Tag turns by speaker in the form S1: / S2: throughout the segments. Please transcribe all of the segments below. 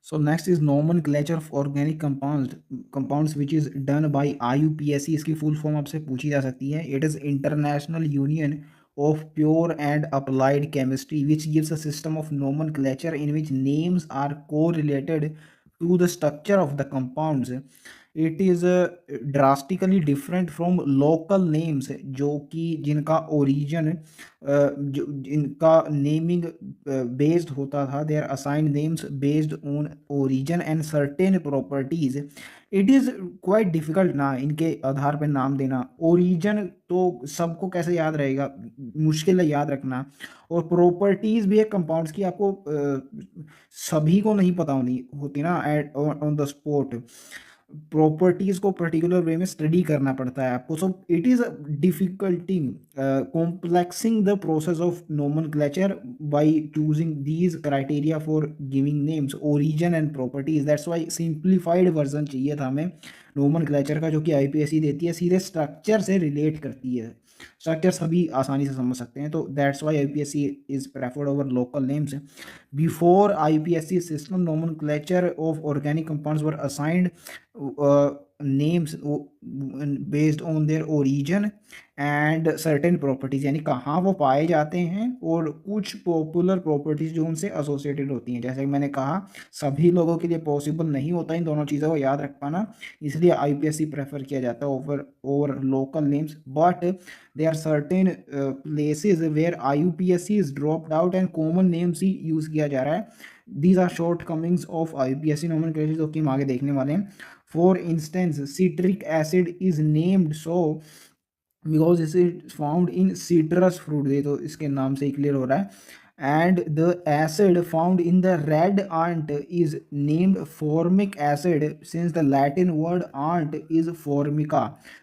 S1: So next is nomenclature of organic compounds which is done by IUPAC. इसकी full form आपसे पूछी जा सकती है. It is International Union of Pure and Applied Chemistry, which gives a system of nomenclature in which names are correlated to the structure of the compounds. It is drastically different from local names, जो कि जिनका origin जो जिनका naming based होता था. They are assigned names based on origin and certain properties. It is quite difficult ना इनके आधार पर नाम देना. ओरिजिन तो सबको कैसे याद रहेगा, मुश्किल है याद रखना. और प्रॉपर्टीज़ भी है कंपाउंड्स की, आपको सभी को नहीं पता होनी होती ना at on the spot. Properties को पर्टिकुलर वे में स्टडी करना पड़ता है आपको. So it is difficulting complexing the process of nomenclature by choosing these criteria for giving names origin and properties. That's why simplified version चाहिए था हमें nomenclature का, जो कि आईपीएससी देती है, सीधे स्ट्रक्चर से रिलेट करती है. स्ट्रक्चर सभी आसानी से समझ सकते हैं. तो that's why IPSC is preferred over local names. Before IPSC system, nomenclature of organic compounds were assigned names based on their origin and certain properties, यानी कहाँ वो पाए जाते हैं और कुछ पॉपुलर प्रॉपर्टीज जो उनसे एसोसिएटेड होती हैं. जैसे कि मैंने कहा, सभी लोगों के लिए पॉसिबल नहीं होता इन दोनों चीज़ों को याद रख पाना, इसलिए आईपीएससी प्रेफर किया जाता है over local names. But there are certain places where IUPAC is dropped out and common names he use किया जा रहा है. These are shortcomings of IUPAC nomenclature, जो कि हम आगे देखने वाले हैं. For instance, citric acid is named so because it is found in citrus fruit. ये तो इसके नाम से ही क्लियर हो रहा है. And the acid found in the red ant is named formic acid since the Latin word ant is formica.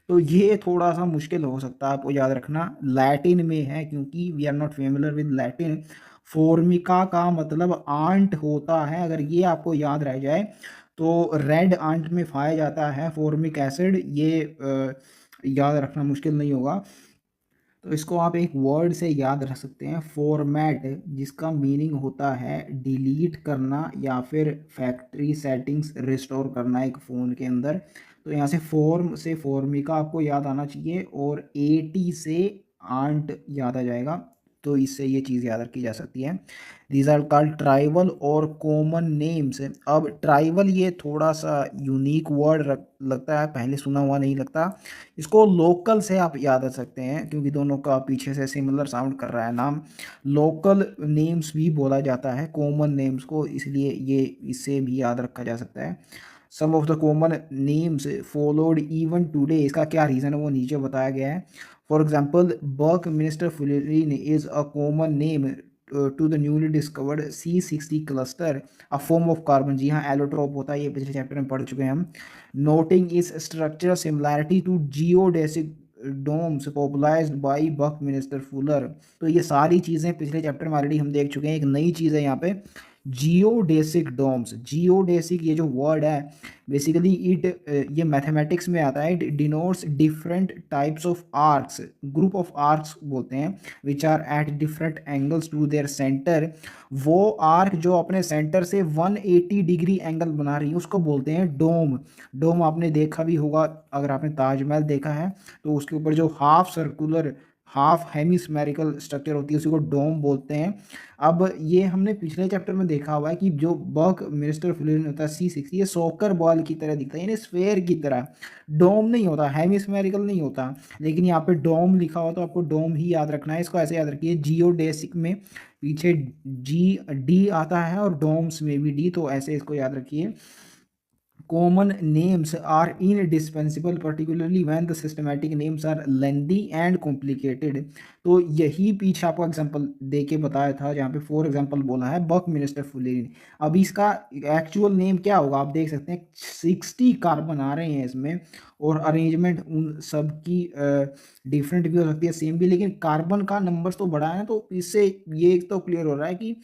S1: तो ये थोड़ा सा मुश्किल हो सकता है आपको याद रखना, लैटिन में है क्योंकि we are not familiar with Latin. Formica का मतलब आंट होता है. अगर ये आपको याद रह जाए तो रेड आंट में पाया जाता है फॉर्मिक एसिड. ये याद रखना मुश्किल नहीं होगा. तो इसको आप एक वर्ड से याद रख सकते हैं, फॉर्मेट, जिसका मीनिंग होता है डिलीट करना या फिर फैक्ट्री सेटिंग्स रिस्टोर करना एक फ़ोन के अंदर. तो यहाँ से फॉर्म से फॉर्मिका आपको याद आना चाहिए और एटी से आंट याद आ जाएगा. तो इससे ये चीज़ याद रखी जा सकती है. दीज आर कॉल्ड ट्राइबल और कॉमन नेम्स. अब ट्राइबल ये थोड़ा सा यूनिक वर्ड लगता है, पहले सुना हुआ नहीं लगता. इसको लोकल से आप याद रख सकते हैं क्योंकि दोनों का पीछे से सिमिलर साउंड कर रहा है नाम. लोकल नेम्स भी बोला जाता है कॉमन नेम्स को, इसलिए ये इससे भी याद रखा जा सकता है. Some of the common names followed even today. इसका क्या रीज़न है वो नीचे बताया गया है. For example, buckminsterfullerene is a common name to the newly discovered C60 cluster, a form of carbon. जी हाँ, एलोट्रोप होता है, ये पिछले चैप्टर में पढ़ चुके हैं हम. Noting is structure similarity to geodesic domes popularized by Buckminster Fuller. तो ये सारी चीज़ें पिछले चैप्टर में ऑलरेडी हम देख चुके हैं. एक नई चीज़ है यहाँ पे, जियोडेसिक डोम्स. जियोडेसिक ये जो वर्ड है बेसिकली ये मैथमेटिक्स में आता है. It denotes different types of arcs, group of arcs बोलते हैं, which are at different angles to their centre. वो आर्क जो अपने सेंटर से 180 डिग्री एंगल बना रही है उसको बोलते हैं डोम. डोम आपने देखा भी होगा, अगर आपने ताजमहल देखा है तो उसके ऊपर जो half circular half hemispherical structure होती है उसी को डोम बोलते हैं. अब ये हमने पिछले चैप्टर में देखा हुआ है कि जो बकमिनिस्टर फुलेरिन होता है C60, ये सॉकर बॉल की तरह दिखता है, यानी स्फेयर की तरह. डोम नहीं होता, हेमिस्फेरिकल नहीं होता. लेकिन यहाँ पे डोम लिखा हुआ तो आपको डोम ही याद रखना है. इसको ऐसे याद रखिए, जियोडेसिक में पीछे D आता है और डोम्स में भी D, तो ऐसे इसको याद रखिए. Common names are indispensable, particularly when the systematic names are lengthy and complicated. तो यही पीछे आपको एग्जांपल दे के बताया था जहाँ पे फॉर एग्जांपल बोला है बकमिनिस्टर फुलेरिन. अभी इसका एक्चुअल नेम क्या होगा आप देख सकते हैं. 60 कार्बन आ रहे हैं इसमें और अरेंजमेंट उन सब की डिफरेंट भी हो सकती है, सेम भी, लेकिन कार्बन का नंबर तो बड़ा है. तो इससे ये तो क्लियर हो रहा है कि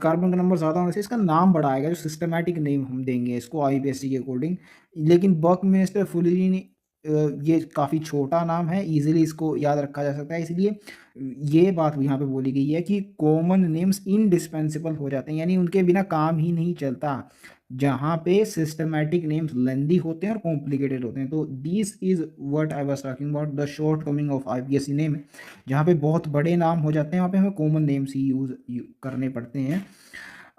S1: कार्बन का नंबर ज़्यादा होने से इसका नाम बड़ा आएगा, जो सिस्टमैटिक नेम हम देंगे इसको आईपीएससी के अकॉर्डिंग. लेकिन बकमिनिस्टर फुलेरिन ये काफ़ी छोटा नाम है, इजीली इसको याद रखा जा सकता है. इसलिए ये बात यहाँ पे बोली गई है कि कॉमन नेम्स इनडिस्पेंसिबल हो जाते हैं, यानी उनके बिना काम ही नहीं चलता. जहाँ पे सिस्टमैटिक नेम्स लेंदी होते हैं और कॉम्प्लिकेटेड होते हैं। तो this is what I was talking about the short coming of IPSC name. जहाँ पे बहुत बड़े नाम हो जाते हैं वहाँ पे हमें कॉमन नेम्स ही यूज करने पड़ते हैं।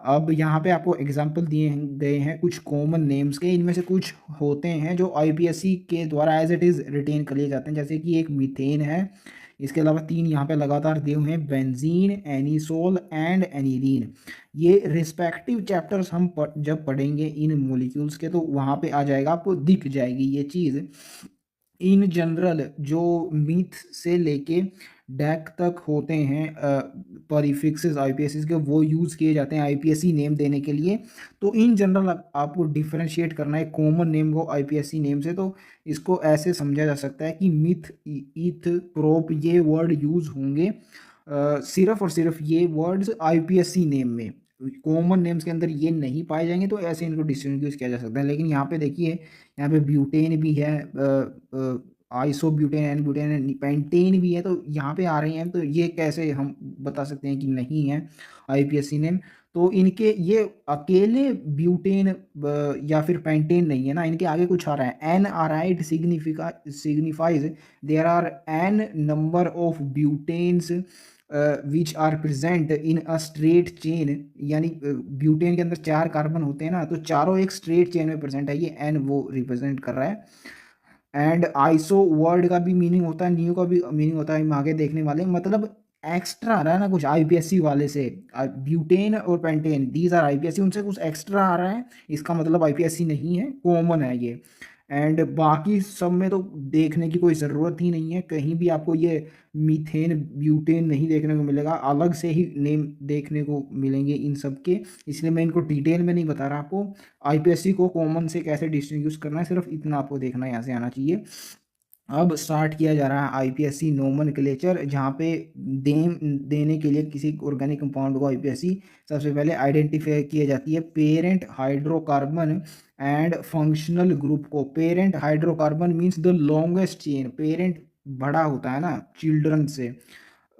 S1: अब यहाँ पे आपको एग्जांपल दिए गए हैं कुछ कॉमन नेम्स के। इनमें से कुछ होते हैं जो आईपीएससी के द्वारा एज इट इज़ रिटेन कर लिए जाते हैं, जैसे कि एक मीथेन है। इसके अलावा तीन यहाँ पे लगातार दिए हुए हैं, बेंजीन, एनिसोल एंड एनिलीन। ये रिस्पेक्टिव चैप्टर्स हम जब पढ़ेंगे इन मॉलिक्यूल्स के तो वहाँ पे आ जाएगा, आपको दिख जाएगी ये चीज़। इन जनरल जो मीथ से लेके डैक तक होते हैं परीफिक्सेस आईपीएससी के, वो यूज़ किए जाते हैं आईपीएससी नेम देने के लिए। तो इन जनरल आपको डिफरेंशिएट करना है कॉमन नेम को आईपीएससी नेम से। तो इसको ऐसे समझा जा सकता है कि मिथ, ईथ, प्रोप ये वर्ड यूज़ होंगे सिर्फ और सिर्फ ये वर्ड्स आईपीएससी नेम में। कॉमन नेम्स के अंदर ये नहीं पाए जाएंगे, तो ऐसे इनको डिस्टिंग्विश किया जा सकता है। लेकिन यहाँ पे देखिए, यहाँ पे ब्यूटेन भी है, iso butane, n butane, pentane भी है, तो यहाँ पे आ रही हैं। तो ये कैसे हम बता सकते हैं कि नहीं है आईपीएससी नेम? तो इनके ये अकेले ब्यूटेन या फिर पेंटेन नहीं है ना, इनके आगे कुछ आ रहा है। एन आ रहा है, it signifies there are n number of butanes which are present in a straight chain. यानी ब्यूटेन के अंदर 4 कार्बन होते हैं ना, तो चारों एक स्ट्रेट चेन में प्रेजेंट है, ये एन वो रिप्रेजेंट कर रहा है। एंड आइसो वर्ड का भी मीनिंग होता है, न्यू का भी मीनिंग होता है, हम आगे देखने वाले हैं। मतलब एक्स्ट्रा आ रहा है ना कुछ आईपीएससी वाले से। ब्यूटेन और पेंटेन दीज आर आईपीएससी, उनसे कुछ एक्स्ट्रा आ रहा है, इसका मतलब आईपीएससी नहीं है, कॉमन है ये। एंड बाकी सब में तो देखने की कोई ज़रूरत ही नहीं है, कहीं भी आपको ये मीथेन ब्यूटेन नहीं देखने को मिलेगा, अलग से ही नेम देखने को मिलेंगे इन सब के। इसलिए मैं इनको डिटेल में नहीं बता रहा आपको। आईपीएससी को कॉमन से कैसे डिस्टिंग्विश करना है, सिर्फ इतना आपको देखना यहाँ से आना चाहिए। अब स्टार्ट किया जा रहा है आईपीएससी नोमेनक्लेचर, जहाँ पे देने के लिए किसी ऑर्गेनिक कंपाउंड को आईपीएससी सबसे पहले आइडेंटिफाई किया जाती है parent hydrocarbon and functional group को। Parent hydrocarbon means the longest chain, parent बड़ा होता है ना चिल्ड्रन से।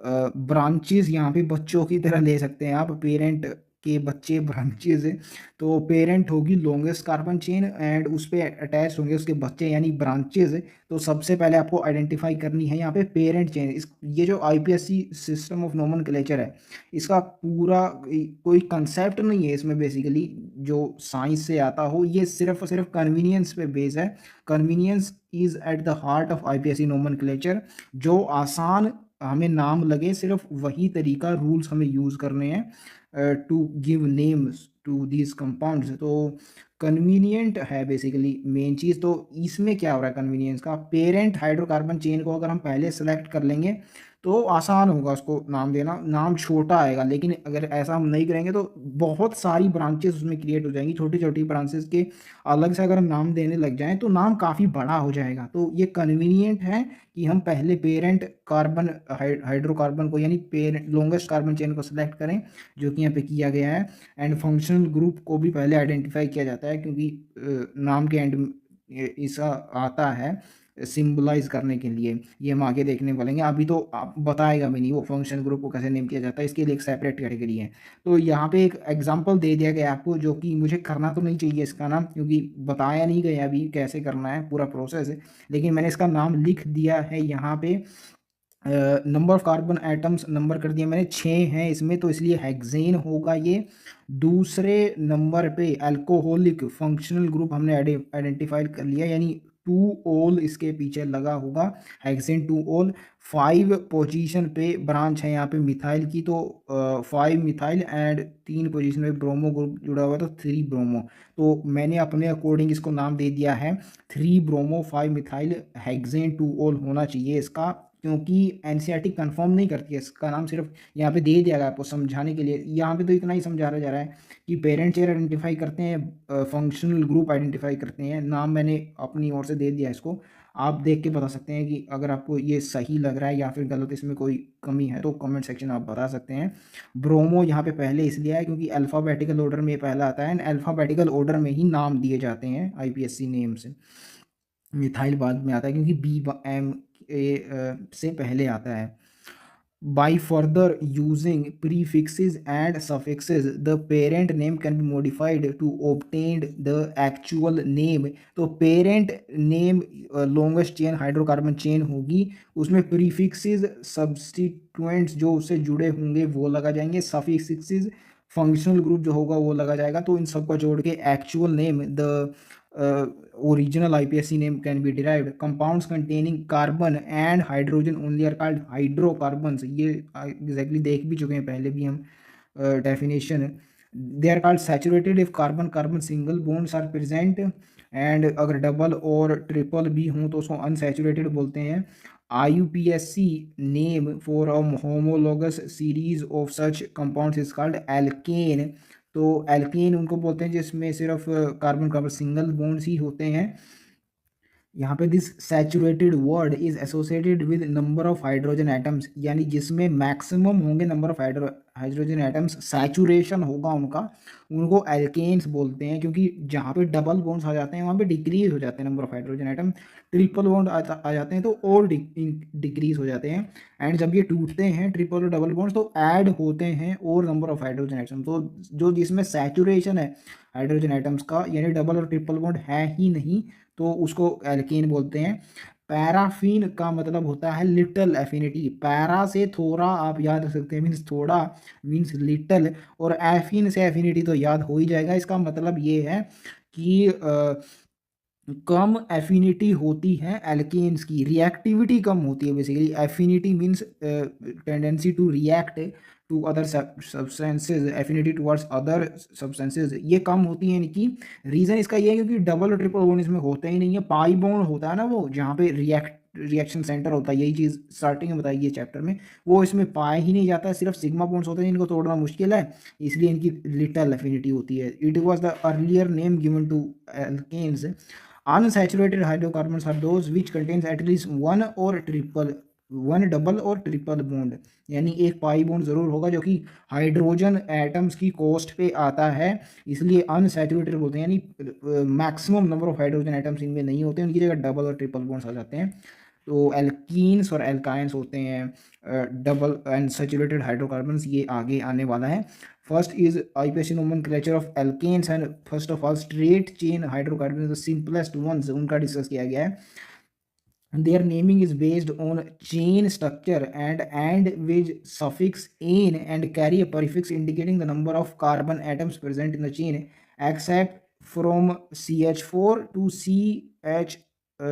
S1: ब्रांचेस यहाँ पे बच्चों की तरह ले सकते हैं आप, पेरेंट के बच्चे ब्रांचेस है। तो पेरेंट होगी लॉन्गेस्ट कार्बन चेन एंड उस पर अटैच होंगे उसके बच्चे यानी ब्रांचेस है। तो सबसे पहले आपको आइडेंटिफाई करनी है यहाँ पे पेरेंट चेन। इस ये जो आईपीएससी सिस्टम ऑफ नोमेनक्लेचर है, इसका पूरा कोई कंसेप्ट नहीं है इसमें बेसिकली जो साइंस से आता हो, ये सिर्फ और सिर्फ कन्वीनियंस पे बेस है। Convenience is at the heart of IPSC nomenclature. जो आसान हमें नाम लगे, सिर्फ वही तरीका, रूल्स हमें यूज़ करने हैं to give names to these compounds. तो कन्वीनियंट है बेसिकली मेन चीज़। तो इसमें क्या हो रहा है कन्वीनियंस का, पेरेंट हाइड्रोकार्बन चेन को अगर हम पहले सेलेक्ट कर लेंगे तो आसान होगा उसको नाम देना, नाम छोटा आएगा। लेकिन अगर ऐसा हम नहीं करेंगे तो बहुत सारी ब्रांचेस उसमें क्रिएट हो जाएंगी, छोटी छोटी ब्रांचेस के अलग से अगर हम नाम देने लग जाएं तो नाम काफ़ी बड़ा हो जाएगा। तो ये कन्वीनियंट है कि हम पहले पेरेंट कार्बन हाइड्रोकार्बन को यानी पेरेंट लॉन्गेस्ट कार्बन चेन को सिलेक्ट करें, जो कि यहाँ पे किया गया है। एंड फंक्शनल ग्रुप को भी पहले आइडेंटिफाई किया जाता है, क्योंकि नाम के एंड इसका आता है सिंबलाइज करने के लिए। ये हम आगे देखने वालेंगे, अभी तो आप बताएगा भी नहीं वो फंक्शन ग्रुप को कैसे नेम किया जाता है, इसके लिए एक सेपरेट कैटेगरी है। तो यहाँ पे एक एग्जांपल दे दिया गया आपको, जो कि मुझे करना तो नहीं चाहिए इसका नाम, क्योंकि बताया नहीं गया अभी कैसे करना है पूरा प्रोसेस है। लेकिन मैंने इसका नाम लिख दिया है यहाँ पे। Number of carbon atoms number कर दिया मैंने, 6 हैं इसमें, तो इसलिए हेक्सेन होगा ये। दूसरे नंबर पे अल्कोहलिक फंक्शनल ग्रुप हमने आइडेंटिफाई कर लिया, यानी 2 ओल इसके पीछे लगा होगा, हेक्सेन 2 ओल। 5 पोजीशन पे ब्रांच है यहाँ पे मिथाइल की, तो 5 मिथाइल एंड 3 पोजीशन पे ब्रोमो ग्रुप जुड़ा हुआ है, तो 3 ब्रोमो। तो मैंने अपने अकॉर्डिंग इसको नाम दे दिया है 3 ब्रोमो 5 मिथाइल हेक्सेन 2 ओल होना चाहिए इसका, क्योंकि एनसीईआरटी कंफर्म नहीं करती है इसका नाम, सिर्फ यहाँ पे दे दिया गया आपको समझाने के लिए। यहाँ पे तो इतना ही समझाया जा रहा है कि पेरेंट चेयर आइडेंटिफाई करते हैं, फंक्शनल ग्रुप आइडेंटिफाई करते हैं, नाम मैंने अपनी ओर से दे दिया इसको। आप देख के बता सकते हैं कि अगर आपको ये सही लग रहा है या फिर गलत, इसमें कोई कमी है तो कमेंट सेक्शन आप बता सकते हैं। ब्रोमो यहाँ पे पहले इसलिए है क्योंकि अल्फ़ाबेटिकल ऑर्डर में ये पहला आता है, एंड अल्फ़ाबेटिकल ऑर्डर में ही नाम दिए जाते हैं आईपीएससी नेम से। मिथाइल बाद में आता है क्योंकि बी एम ए से पहले आता है। By further using prefixes and suffixes, the parent name can be modified to obtain the actual name. तो parent name longest chain hydrocarbon chain होगी, उसमें प्रीफिक्सेस सब्स्टिट्यूएंट्स जो उससे जुड़े होंगे वो लगा जाएंगे, सफिक्सेस फंक्शनल ग्रुप जो होगा वो लगा जाएगा। तो इन सबको जोड़ के actual name the original IPSC name can be derived. Compounds containing carbon and hydrogen only are called hydrocarbons. ये exactly देख भी चुके हैं पहले भी हम definition. They are called saturated if carbon carbon single bonds are present, and अगर double और ट्रिपल भी हों तो उसको अनसैचुरेटेड बोलते हैं। IUPAC name for a homologous series of such compounds is called alkane. तो एल्केन उनको बोलते हैं जिसमें सिर्फ कार्बन कार्बन सिंगल बॉन्ड्स ही होते हैं। यहाँ पे this saturated word is associated with number of hydrogen atoms, यानी जिसमें मैक्सिमम होंगे number of hydrogen atoms, saturation होगा उनका, उनको एल्केन्स बोलते हैं। क्योंकि जहाँ पे डबल बॉन्ड्स आ जाते हैं वहाँ पे डिक्रीज हो जाते हैं number of hydrogen atom, triple bond आ जाते हैं तो और डिक्रीज हो जाते हैं। एंड जब ये टूटते हैं ट्रिपल और डबल बॉन्ड्स तो ऐड होते हैं और नंबर ऑफ हाइड्रोजन एटम्स। तो जो जिसमें सैचुरेशन है हाइड्रोजन एटम्स का, यानी डबल और ट्रिपल बॉन्ड है ही नहीं, तो उसको एल्केन बोलते हैं। पैराफिन का मतलब होता है लिटल एफिनिटी। पैरा से थोड़ा आप याद रख सकते हैं, मीन्स थोड़ा, मीन्स लिटल, और एफिन से एफिनिटी तो याद हो ही जाएगा। इसका मतलब ये है कि कम एफिनिटी होती है एल्केन्स की, रिएक्टिविटी कम होती है। Basically affinity means tendency to react to other substances, affinity towards other substances ये कम होती है इनकी। रीज़न इसका ये है क्योंकि डबल और ट्रिपल बॉन्ड इसमें होते ही नहीं है। पाई बॉन्ड होता है ना वो, जहाँ पे रिएक्शन सेंटर होता है, यही चीज़ स्टार्टिंग में बताई है चैप्टर में, वो इसमें पाया ही नहीं जाता है। सिर्फ सिग्मा बॉन्ड्स होते हैं इनको तोड़ना मुश्किल है, इसलिए इनकी लिटल एफिनिटी होती है। It was the earlier name given to alkanes. Unsaturated hydrocarbons are those which contains at least one double और ट्रिपल बॉन्ड, यानी एक पाई बॉन्ड जरूर होगा जो कि हाइड्रोजन एटम्स की कोस्ट पे आता है, इसलिए अनसैचुरेटेड बोलते हैं। यानी maximum number of hydrogen atoms इनमें नहीं होते, उनकी जगह डबल और ट्रिपल बॉन्ड्स आ जाते हैं। तो एल्कीन्स और एल्काइंस होते हैं डबल अनसैचुरेटेड हाइड्रोकार्बन्स, ये आगे आने वाला है। First is IUPAC nomenclature of alkanes, and first of all straight chain hydrocarbons the simplest ones उनका डिस्कस किया गया है। Their naming is based on chain structure and with suffix "ane" and carry a prefix indicating the number of carbon atoms present in the chain, except from CH4 to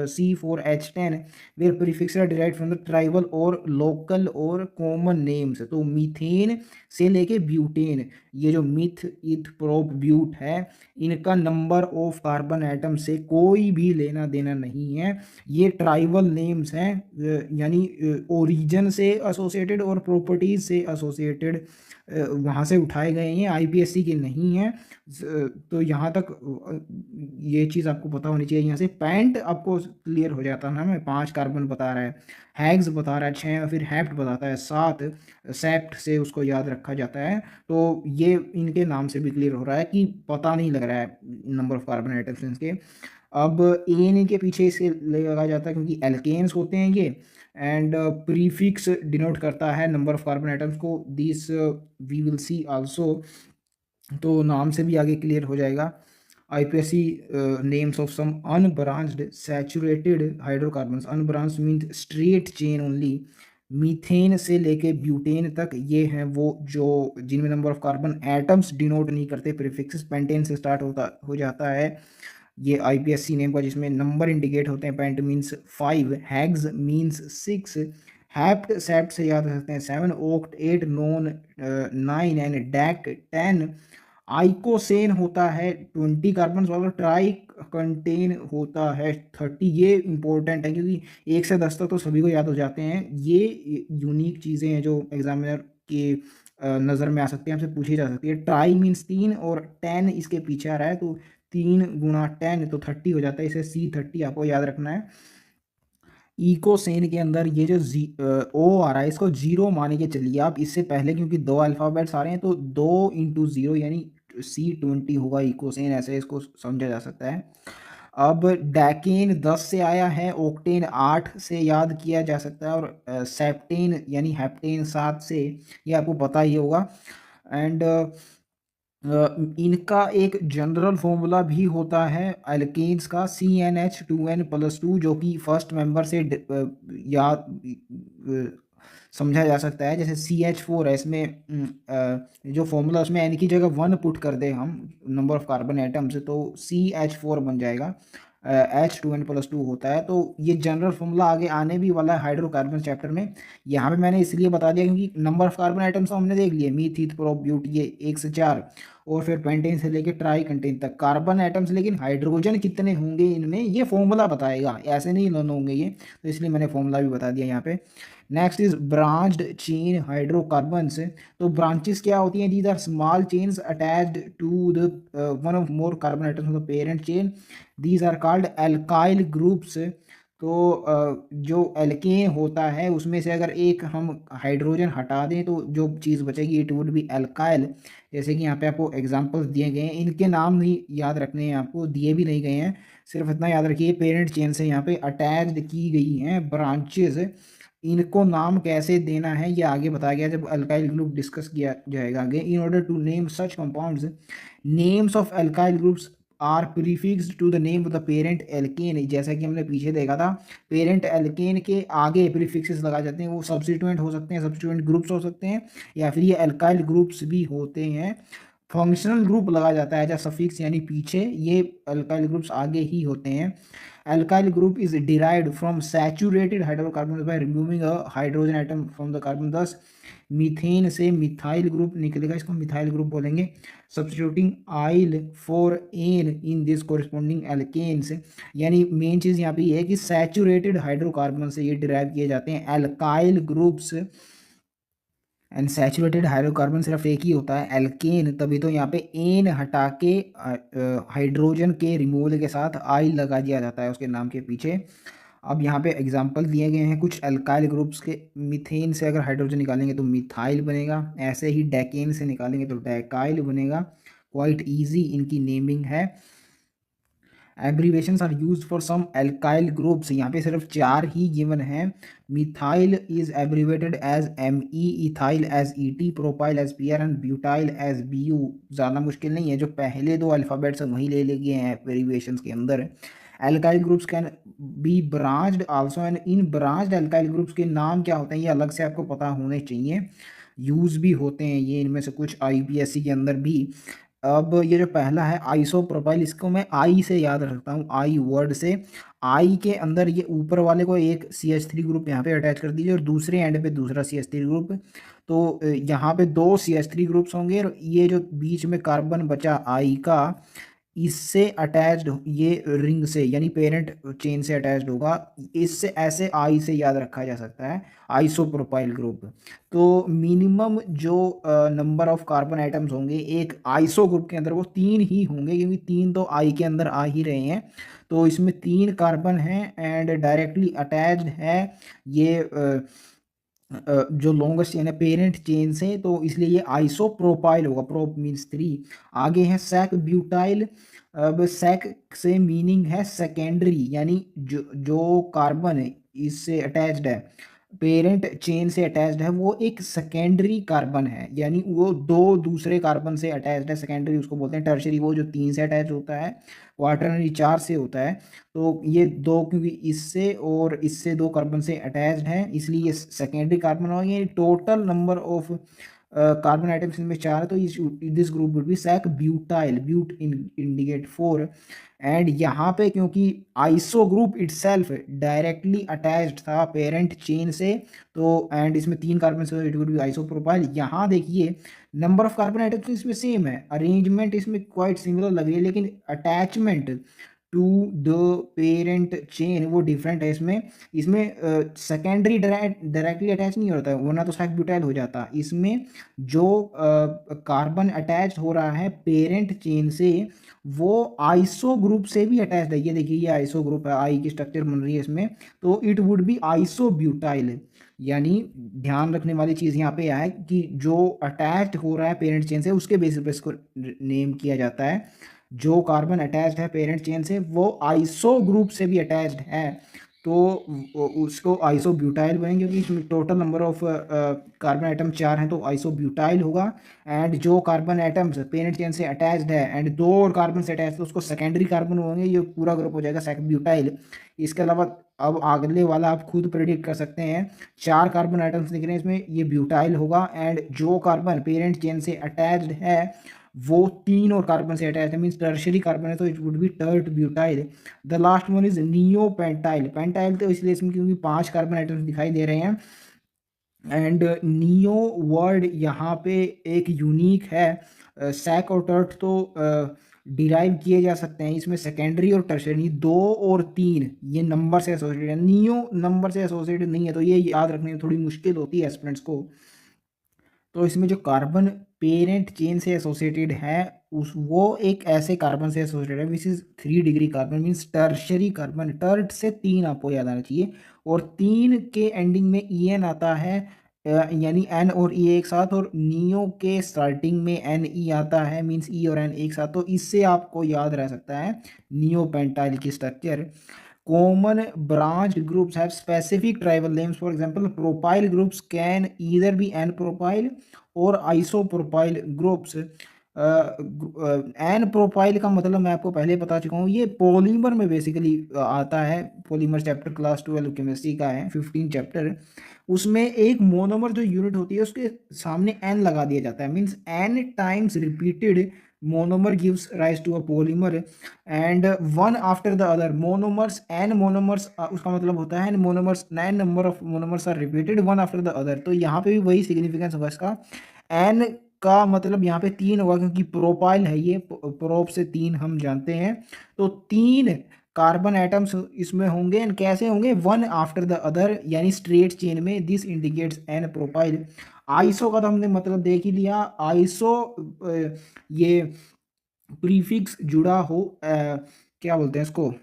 S1: C4H10 where prefixes are derived from the tribal or local or common names। तो methane से लेके butane, ये जो myth इथ prop ब्यूट है, इनका number of carbon atom से कोई भी लेना देना नहीं है। ये ट्राइबल नेम्स हैं, यानी ओरिजिन से एसोसिएटेड और प्रॉपर्टीज से एसोसिएटेड वहाँ से उठाए गए हैं, आईपीएससी के नहीं हैं। तो यहाँ तक ये चीज़ आपको पता होनी चाहिए। यहाँ से पैंट आपको क्लियर हो जाता है ना, मैं 5 कार्बन बता रहा है, हैग्स बता रहा है 6, फिर हैप्ट बताता है 7, सेप्ट से उसको याद रखा जाता है। तो ये इनके नाम से भी क्लियर हो रहा है कि पता नहीं लग रहा है नंबर ऑफ कार्बन एटम्स के। अब एन के पीछे इसे लगा जाता है क्योंकि एल्केन्स होते हैं ये, एंड प्रीफिक्स डिनोट करता है नंबर ऑफ कार्बन एटम्स को। This we will see also, तो नाम से भी आगे क्लियर हो जाएगा। IUPAC names of some unbranched saturated hydrocarbons, unbranched means straight chain only, methane से लेके ब्यूटेन तक ये हैं वो जो जिनमें number of carbon atoms denote नहीं करते, प्रीफिक्सेस पेंटेन से स्टार्ट हो जाता है ये IUPAC नेम का, जिसमें नंबर इंडिकेट होते हैं। Pent means 5, hex means 6, hept sept से याद रख सकते हैं 7, oct 8, non 9 and dec 10। Icosane होता है 20 कार्बन वाला, ट्राई कंटेन होता है 30। ये इंपॉर्टेंट है क्योंकि 1 से 10 तक तो सभी को याद हो जाते हैं। ये यूनिक चीज़ें हैं जो एग्जामिनर के नज़र में आ सकती हैं, हमसे पूछी जा सकती है। ट्राई मीन्स 3 और 10 इसके पीछे आ रहा है, तो 3 गुणा 10 तो 30 हो जाता है, इसे C30 आपको याद रखना है। इकोसेन के अंदर ये जो ओ आ रहा है इसको 0 मान के चलिए आप, इससे पहले क्योंकि 2 अल्फ़ाबेट्स आ रहे हैं तो 2 × 0 यानी C20 होगा इकोसेन, ऐसे इसको समझा जा सकता है। अब डैकेन 10 से आया है, ऑक्टेन 8 से याद किया जा सकता है, और सेप्टेन यानी हेप्टेन 7 से, ये आपको पता ही होगा। एंड इनका एक जनरल फॉर्मूला भी होता है एल्केन्स का, CnH2n+2, जो कि फर्स्ट मेंबर से याद समझा जा सकता है। जैसे CH4 है, इसमें जो फॉर्मूला उसमें n की जगह 1 पुट कर दे हम, नंबर ऑफ कार्बन एटम्स, तो CH4 बन जाएगा। H2n+2 होता है। तो ये जनरल फॉर्मूला आगे आने भी वाला है हाइड्रोकार्बन चैप्टर में। यहाँ पे मैंने इसलिए बता दिया क्योंकि नंबर ऑफ कार्बन आइटम्स हमने देख लिए, मीथ, प्रोप, ब्यूट, ये 1 से 4, और फिर पेंटेन से लेके ट्राई कंटेन तक कार्बन आइटम्स, लेकिन हाइड्रोजन कितने होंगे इनमें ये फॉर्मूला बताएगा, ऐसे नहीं दोनों होंगे ये, तो इसलिए मैंने फॉर्मूला भी बता दिया यहाँ पे। Next is branched chain hydrocarbons. तो ब्रांचेस क्या होती हैं? These are small chains attached to the one of more carbon atoms of the parent chain, these are called alkyl groups. तो जो एल्केन होता है उसमें से अगर एक हम हाइड्रोजन हटा दें तो जो चीज़ बचेगी इट वुड बी एल्काइल। जैसे कि यहाँ पे आपको एग्जांपल्स दिए गए हैं, इनके नाम नहीं याद रखने हैं, आपको दिए भी नहीं गए हैं, सिर्फ इतना याद रखिए पेरेंट चेन से यहाँ पे अटैच्ड की गई हैं ब्रांचेस। इनको नाम कैसे देना है ये आगे बताया गया जब अल्काइल ग्रुप डिस्कस किया जाएगा आगे। In order to name such compounds, names of alkyl groups are prefixed to the name of the parent alkane. जैसा कि हमने पीछे देखा था, पेरेंट एल्केन के आगे प्रीफिक्सेस लगाए जाते हैं, वो सब्स्टिट्यूएंट हो सकते हैं, सब्स्टिट्यूएंट ग्रुप्स हो सकते हैं, या फिर ये अल्काइल ग्रुप्स भी होते हैं। फंक्शनल ग्रुप लगा जाता है जैसा सफिक्स यानी पीछे, ये अल्काइल ग्रुप्स आगे ही होते हैं। alkyl group is derived from saturated hydrocarbons by removing a hydrogen atom from the carbon, thus methane से मिथाइल ग्रुप निकलेगा, इसको मिथाइल ग्रुप बोलेंगे, substituting yl for ane in this corresponding alkanes. यानी main चीज़ यहाँ पे ये है कि सैचुरेटेड हाइड्रोकार्बन से ये डिराइव किए जाते हैं alkyl groups. And saturated hydrocarbon सिर्फ एक ही होता है एल्केन, तभी तो यहाँ पे एन हटा के हाइड्रोजन के रिमूवल के साथ आई लगा दिया जाता है उसके नाम के पीछे। अब यहाँ पे एग्जांपल दिए गए हैं कुछ अल्काइल ग्रुप्स के। मीथेन से अगर हाइड्रोजन निकालेंगे तो मिथाइल बनेगा, ऐसे ही डेकेन से निकालेंगे तो डेकाइल बनेगा। क्वाइट इजी इनकी नेमिंग है। Abbreviations are used for some alkyl groups, यहाँ पे सिर्फ 4 ही गिवन हैं। Methyl is abbreviated as Me, ethyl as Et, propyl as Pr and butyl as Bu। ज़्यादा मुश्किल नहीं है, जो पहले 2 अल्फ़ाबेट्स हैं वही ले लिए हैं एब्रीवेशंस के अंदर। Alkyl groups can be branched also, and in branched alkyl groups के नाम क्या होते हैं ये अलग से आपको पता होने चाहिए, यूज़ भी होते हैं ये इनमें से कुछ IUPAC के अंदर भी। अब ये जो पहला है आइसोप्रोपाइल, इसको मैं आई से याद रखता हूँ, आई वर्ड से। आई के अंदर ये ऊपर वाले को एक CH3 ग्रुप यहाँ पे अटैच कर दीजिए और दूसरे एंड पे दूसरा CH3 ग्रुप। तो यहाँ पे 2 CH3 ग्रुप्स होंगे, और ये जो बीच में कार्बन बचा आई का, इससे अटैच्ड ये रिंग से यानी पेरेंट चेन से अटैच्ड होगा, इससे ऐसे आई से याद रखा जा सकता है आइसोप्रोपाइल ग्रुप। तो मिनिमम जो नंबर ऑफ कार्बन आइटम्स होंगे एक आइसो ग्रुप के अंदर वो 3 ही होंगे, क्योंकि 3 तो आई के अंदर आ ही रहे हैं। तो इसमें 3 कार्बन हैं एंड डायरेक्टली अटैच्ड है ये जो लॉन्गेस्ट चेन है पेरेंट चेन से, तो इसलिए ये आइसोप्रोपाइल होगा। Prop means 3। आगे है सैक ब्यूटाइल। अब सैक से मीनिंग है सेकेंडरी, यानी जो कार्बन है इससे अटैच्ड है, पेरेंट चेन से अटैच्ड है, वो एक सेकेंडरी कार्बन है, यानी वो 2 दूसरे कार्बन से अटैच्ड है। सेकेंडरी उसको बोलते हैं। टर्शरी वो जो 3 से अटैच होता है। क्वाटरनरी 4 से होता है। तो ये 2 क्योंकि इससे और इससे 2 कार्बन से अटैच्ड है, इसलिए ये सेकेंडरी कार्बन हो गया। Total number of carbon atoms इनमें 4 है, तो this group would be sec butyl, but indicate 4। And यहाँ पे क्योंकि iso group itself directly attached था पेरेंट चेन से, तो एंड इसमें 3 कार्बन से, इट वुड बी आइसोप्रोपाइल। यहाँ देखिए नंबर ऑफ कार्बन आइटम्स इसमें सेम है, अरेंजमेंट इसमें क्वाइट सिमिलर लग रही है, लेकिन attachment to the parent chain वो डिफरेंट है। इसमें इसमें सेकेंडरी डायरेक्टली अटैच नहीं होता है, वरना तो साइक ब्यूटाइल हो जाता। इसमें जो कार्बन अटैच हो रहा है पेरेंट चेन से, वो आइसो ग्रुप से भी अटैच्ड है। ये देखिए ये आइसो ग्रुप है, आई की स्ट्रक्चर बन रही है इसमें, तो it would be iso butyl. यानी ध्यान रखने वाली चीज़ यहाँ पे है कि जो अटैच्ड हो रहा है पेरेंट चेन से उसके बेसिस पे इसको नेम किया जाता है जो कार्बन अटैच्ड है पेरेंट चेन से वो आइसो ग्रुप से भी अटैच्ड है, तो उसको आइसोब्यूटाइल बनेंगे, क्योंकि इसमें total number of carbon atom 4 हैं, तो आइसोब्यूटाइल होगा। एंड जो कार्बन आइटम्स पेरेंट चेन से अटैच्ड है एंड 2 और कार्बन से अटैच, तो उसको सेकेंडरी कार्बन होंगे, ये पूरा ग्रुप हो जाएगा सेकब्यूटाइल। इसके अलावा अब अगले वाला आप खुद प्रेडिक्ट कर सकते हैं, 4 कार्बन आइटम्स दिख रहे हैं इसमें, ये ब्यूटाइल होगा। एंड जो कार्बन पेरेंट चेन से अटैच्ड है वो 3 और कार्बन से अटैच है, मीन्स टर्शरी कार्बन है, तो it would be tert butyl. The last one is neo pentyl. Pentyl तो इसलिए इसमें क्योंकि 5 कार्बन आइटम्स दिखाई दे रहे हैं। एंड नियो वर्ड यहाँ पे एक यूनिक है। सैक और टर्ट तो डिराइव किए जा सकते हैं इसमें, सेकेंडरी और टर्शरी 2 और 3 ये नंबर से एसोसिएटेड है, नियो नंबर से एसोसिएटेड नहीं है, तो ये याद रखने में थोड़ी मुश्किल होती है स्टूडेंट्स को। तो इसमें जो कार्बन पेरेंट चेन से एसोसिएटेड है उस वो एक ऐसे कार्बन से एसोसिएटेड है which is 3 degree carbon, means tertiary carbon. Tert से 3 आपको याद आना चाहिए, और 3 के एंडिंग में ई एन आता है, यानी एन और ई एक साथ, और नियो के स्टार्टिंग में एन ई आता है, मीन्स ई और एन एक साथ, तो इससे आपको याद रह सकता है नियो पेंटाइल की structure. Common branched groups have specific tribal names. For example, propyl groups can either be n-propyl और isopropyl groups. एन प्रोपाइल का मतलब मैं आपको पहले बता चुका हूँ, ये पॉलीमर में बेसिकली आता है। पॉलीमर चैप्टर क्लास 12 केमिस्ट्री का है, 15 चैप्टर। उसमें एक मोनोमर जो यूनिट होती है उसके सामने एन लगा दिया जाता है, means n times repeated monomer gives rise to a polymer and one after the other monomers n monomers, उसका मतलब होता है n monomers, n number of monomers are repeated one after the other। तो यहाँ पे भी वही सिग्निफिकेंस होगा इसका, n का मतलब यहाँ पे 3 होगा क्योंकि प्रोपाइल है ये, प्रोप से 3 हम जानते हैं, तो 3 कार्बन एटम्स इसमें होंगे। एंड कैसे होंगे, वन आफ्टर द अदर, यानी स्ट्रेट चेन में। This indicates n propyl. Iso का तो हमने मतलब देख ही लिया। आइसो ये प्रीफिक्स जुड़ा हो, क्या बोलते हैं इसको,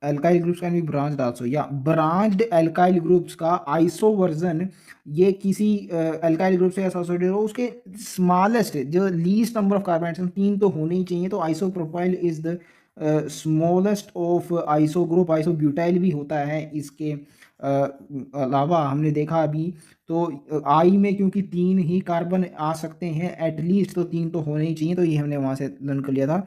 S1: alkyl groups can be branched also, या ब्रांच्ड एल्काइल ग्रुप्स का आइसो वर्जन, ये किसी एल्काइल ग्रुप से एसोसिएटेड हो, उसके स्मॉलेस्ट जो least number of carbon atoms 3 तो होने ही चाहिए, तो iso propyl is the smallest of iso group. Iso butyl भी होता है इसके अलावा, हमने देखा अभी। तो आई में क्योंकि 3 ही कार्बन आ सकते हैं एटलीस्ट, तो 3 तो होने ही चाहिए, तो ये हमने वहाँ से लर्न कर लिया था।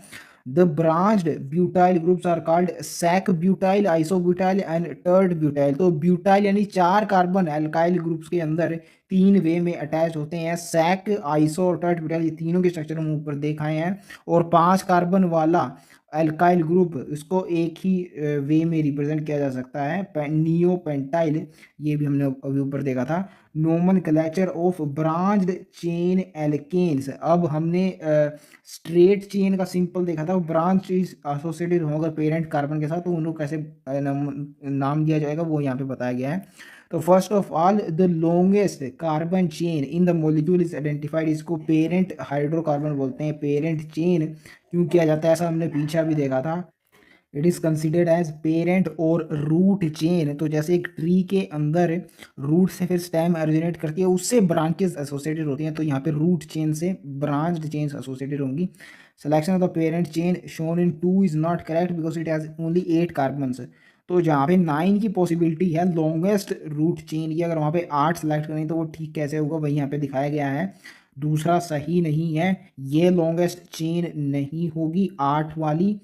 S1: The branched butyl groups are called sec butyl, isobutyl and tert butyl। तो ब्यूटाइल यानी 4 कार्बन एल्काइल ग्रुप्स के अंदर 3 वे में अटैच होते हैं, सैक, आइसो और टर्ट ब्यूटाइल, ये तीनों के स्ट्रक्चर हम ऊपर देखाए हैं। और 5 कार्बन वाला एल्काइल ग्रुप, इसको एक ही वे में रिप्रेजेंट किया जा सकता है, नियो पेंटाइल, ये भी हमने अभी ऊपर देखा था। Nomenclature of branched chain alkanes. अब हमने स्ट्रेट चेन का सिंपल देखा था, ब्रांच इज एसोसिएटेड होगा पेरेंट कार्बन के साथ, तो उनको कैसे नाम दिया जाएगा वो यहाँ पे बताया गया है। तो first of all the longest carbon chain in the molecule is identified, इसको पेरेंट हाइड्रोकार्बन बोलते हैं। पेरेंट चेन क्यों किया जाता है ऐसा, हमने पीछे भी देखा था। It is considered as parent और रूट चेन। तो जैसे एक ट्री के अंदर रूट से फिर स्टेम ओरिजिनेट करती है, उससे ब्रांचेस एसोसिएटेड होती हैं, तो यहाँ पे रूट चेन से ब्रांच्ड चेन्स एसोसिएटेड होंगी। Selection of the parent chain shown in 2 is not correct because it has only 8 carbons. तो जहाँ पे 9 की पॉसिबिलिटी है लॉन्गेस्ट रूट चेन की, अगर वहाँ पे 8 सेलेक्ट करें तो वो ठीक कैसे होगा, वही यहाँ पे दिखाया गया है। दूसरा सही नहीं है, ये लॉन्गेस्ट चेन नहीं होगी 8 वाली,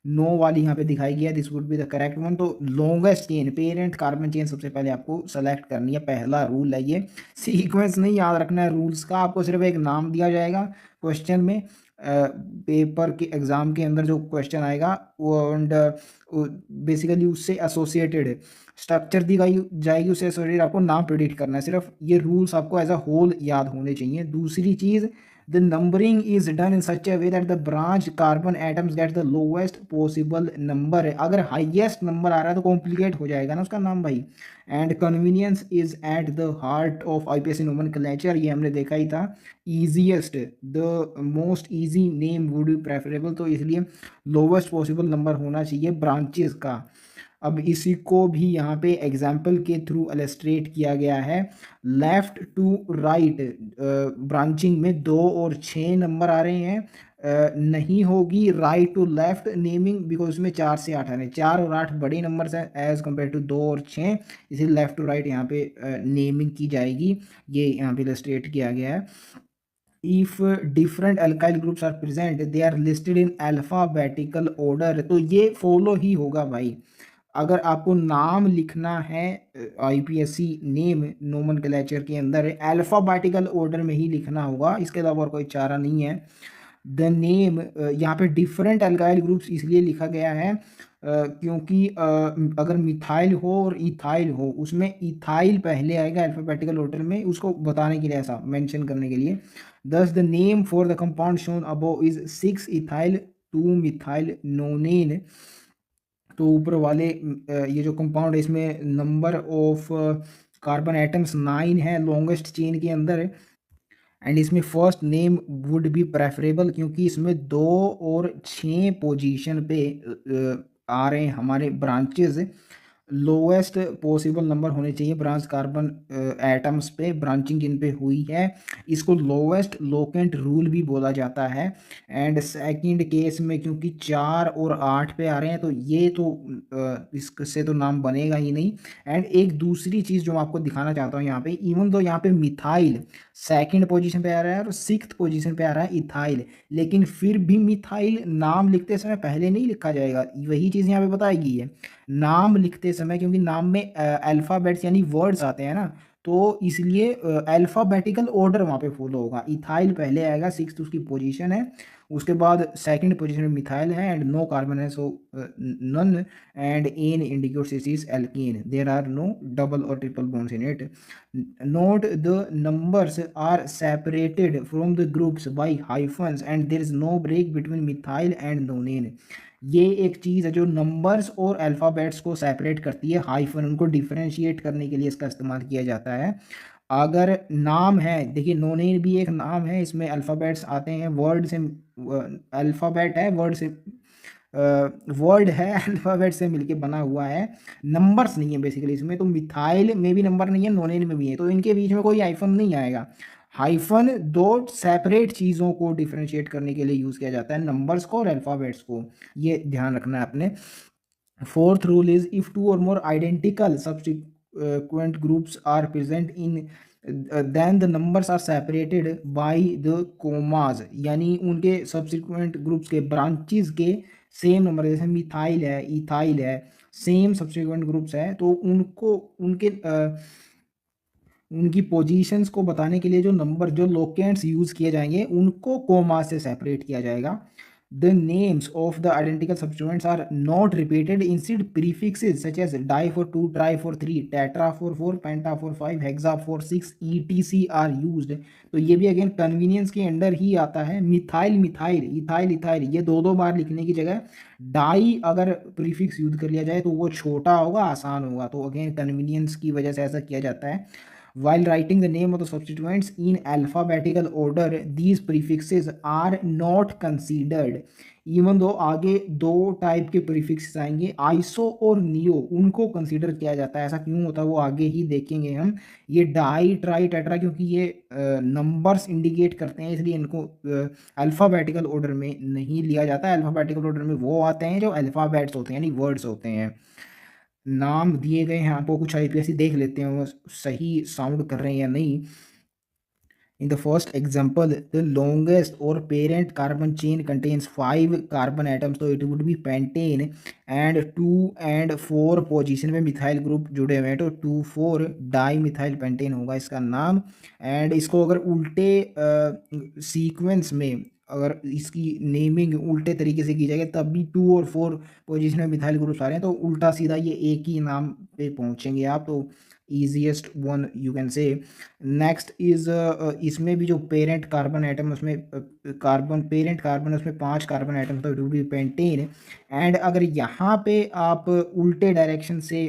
S1: 9 वाली यहाँ पे दिखाई गया, this would be the correct one. तो longest chain parent carbon chain सबसे पहले आपको सेलेक्ट करनी है, पहला रूल है ये। सीक्वेंस नहीं याद रखना है रूल्स का, आपको सिर्फ एक नाम दिया जाएगा क्वेश्चन में, पेपर के एग्जाम के अंदर जो क्वेश्चन आएगा वो, एंड बेसिकली उससे एसोसिएटेड स्ट्रक्चर दी गई जाएगी, उससे एसोसिएटेड आपको नाम प्रेडिक्ट करना है। सिर्फ ये रूल्स आपको एज अ होल याद होने चाहिए। दूसरी चीज़, the numbering is done in such a way that the branch carbon atoms get the lowest possible number। अगर हाईएस्ट नंबर आ रहा है तो कॉम्प्लिकेट हो जाएगा ना उसका नाम भाई। And convenience is at the heart of IPSC nomenclature, ये हमने देखा ही था। Easiest, the most easy name would be preferable, तो इसलिए लोवेस्ट पॉसिबल नंबर होना चाहिए ब्रांचेस का। अब इसी को भी यहाँ पे एग्जाम्पल के थ्रू इलस्ट्रेट किया गया है। लेफ्ट टू राइट ब्रांचिंग में 2 और 6 नंबर आ रहे हैं, नहीं होगी right to left naming, because उसमें 4 से 8 आ रहे हैं, 4 और 8 बड़े नंबर्स हैं एज कम्पेयर टू 2 और 6, इसे लेफ्ट टू राइट यहाँ पे नेमिंग की जाएगी, ये यहाँ पे इलस्ट्रेट किया गया है। If different alkyl groups are present they are listed in alphabetical order, तो ये फॉलो ही होगा भाई। अगर आपको नाम लिखना है आईपीएससी नेम नोमेनक्लेचर के अंदर अल्फाबेटिकल ऑर्डर में ही लिखना होगा, इसके अलावा और कोई चारा नहीं है। द नेम, यहाँ पे डिफरेंट अल्काइल ग्रुप्स इसलिए लिखा गया है क्योंकि अगर मिथाइल हो और इथाइल हो, उसमें इथाइल पहले आएगा अल्फाबेटिकल ऑर्डर में, उसको बताने के लिए, ऐसा मेंशन करने के लिए। दस the name for the compound shown above is 6 ethyl 2 methyl नोनेन। तो ऊपर वाले ये जो कंपाउंड है इसमें नंबर ऑफ कार्बन एटम्स 9 है लॉन्गेस्ट चेन के अंदर, एंड इसमें first name would be preferable क्योंकि इसमें 2 और 6 पोजीशन पे आ रहे हैं हमारे ब्रांचेस। लोएस्ट पॉसिबल नंबर होने चाहिए ब्रांच कार्बन एटम्स पे, ब्रांचिंग जिन पे हुई है, इसको लोएस्ट लोकेंट रूल भी बोला जाता है। एंड सेकंड केस में क्योंकि 4 और 8 पे आ रहे हैं तो ये तो इससे तो नाम बनेगा ही नहीं। एंड एक दूसरी चीज़ जो मैं आपको दिखाना चाहता हूँ यहाँ पे, इवन दो यहाँ पे मिथाइल सेकंड पोजीशन पे आ रहा है और 6th पोजीशन पे आ रहा है इथाइल, लेकिन फिर भी मिथाइल नाम लिखते समय पहले नहीं लिखा जाएगा, वही चीज़ यहाँ पे बताई है। नाम लिखते समय क्योंकि नाम में अल्फ़ाबेट्स यानी वर्ड्स आते हैं ना, तो इसलिए अल्फ़ाबेटिकल ऑर्डर वहाँ पे फॉलो होगा। इथाइल पहले आएगा, 6th उसकी पोजीशन है, उसके बाद सेकंड पोजीशन में मिथाइल है एंड नो कार्बन है, so non, and ane indicates it is alkane, there are no double और triple bonds in it. Note the numbers are separated from the groups by hyphens and there is no break between methyl and nonane. ये एक चीज़ है जो numbers और alphabets को separate करती है, hyphen उनको डिफरेंशिएट करने के लिए इसका इस्तेमाल किया जाता है। अगर नाम है, देखिए नोनेन भी एक नाम है, इसमें अल्फ़ाबेट्स आते हैं, वर्ड से अल्फ़ाबेट है, वर्ड से वर्ड है अल्फ़ाबेट से मिलके बना हुआ है, नंबर्स नहीं है बेसिकली इसमें। तो मिथाइल में भी नंबर नहीं है, नोनेन में भी है, तो इनके बीच में कोई हाइफन नहीं आएगा। हाइफन दो सेपरेट चीज़ों को डिफरेंशिएट करने के लिए यूज़ किया जाता है, नंबर्स को और अल्फ़ाबेट्स को, ये ध्यान रखना है आपने। Fourth rule is if two और more identical subsequent groups are present in then the numbers are separated by the commas, यानी उनके सब्सिक्वेंट ग्रुप्स के ब्रांचेस के सेम नंबर, जैसे मिथाइल है इथाइल है, सेम सब्सिक्वेंट ग्रुप्स है, तो उनको उनके उनकी पोजीशंस को बताने के लिए जो नंबर जो लोकेंट्स यूज़ किए जाएंगे उनको कोमा से सेपरेट किया जाएगा। The names of the identical substituents are not repeated, instead prefixes such as di for 2, tri for 3, tetra for 4, penta for 5, hexa for 6 ETC are used. तो ये भी अगेन कन्वीनियंस के अंडर ही आता है। मिथाइल मिथाइल, इथाइल इथाइल, ये दो दो बार लिखने की जगह डाई अगर प्रीफिक्स यूज कर लिया जाए तो वो छोटा होगा, आसान होगा, तो अगेन कन्वीनियंस की वजह से ऐसा किया जाता है। While writing the name of the substituents in alphabetical order, these prefixes are not considered. Even though आगे दो टाइप के प्रीफिक्सेस आएंगे, आइसो और नियो, उनको कंसीडर किया जाता है। ऐसा क्यों होता है वो आगे ही देखेंगे हम। ये डाई ट्राई टेट्रा क्योंकि ये नंबर्स इंडिकेट करते हैं, इसलिए इनको अल्फ़ाबेटिकल ऑर्डर में नहीं लिया जाता है। अल्फ़ाबेटिकल ऑर्डर में वो आते हैं जो अल्फ़ाबेट्स होते हैं यानी वर्ड्स होते हैं। नाम दिए गए हैं आपको, कुछ आईपीएससी देख लेते हैं वो सही साउंड कर रहे हैं या नहीं। In the first example, the longest or parent carbon chain contains 5 carbon atoms, so it would be pentane, and 2 and 4 position में मिथाइल ग्रुप जुड़े हुए हैं, तो 2,4 डाई मिथाइल पेंटेन होगा इसका नाम। एंड इसको अगर उल्टे सीक्वेंस में अगर इसकी नेमिंग उल्टे तरीके से की जाएगी तब भी 2 और 4 पोजीशन में मिथाइल ग्रुप्स आ रहे हैं, तो उल्टा सीधा ये एक ही नाम पे पहुंचेंगे आप, तो easiest one you can say. Next is इसमें भी जो पेरेंट कार्बन एटम उसमें पेरेंट कार्बन उसमें 5 कार्बन एटम, तो it will be pentane. And अगर यहाँ पे आप उल्टे डायरेक्शन से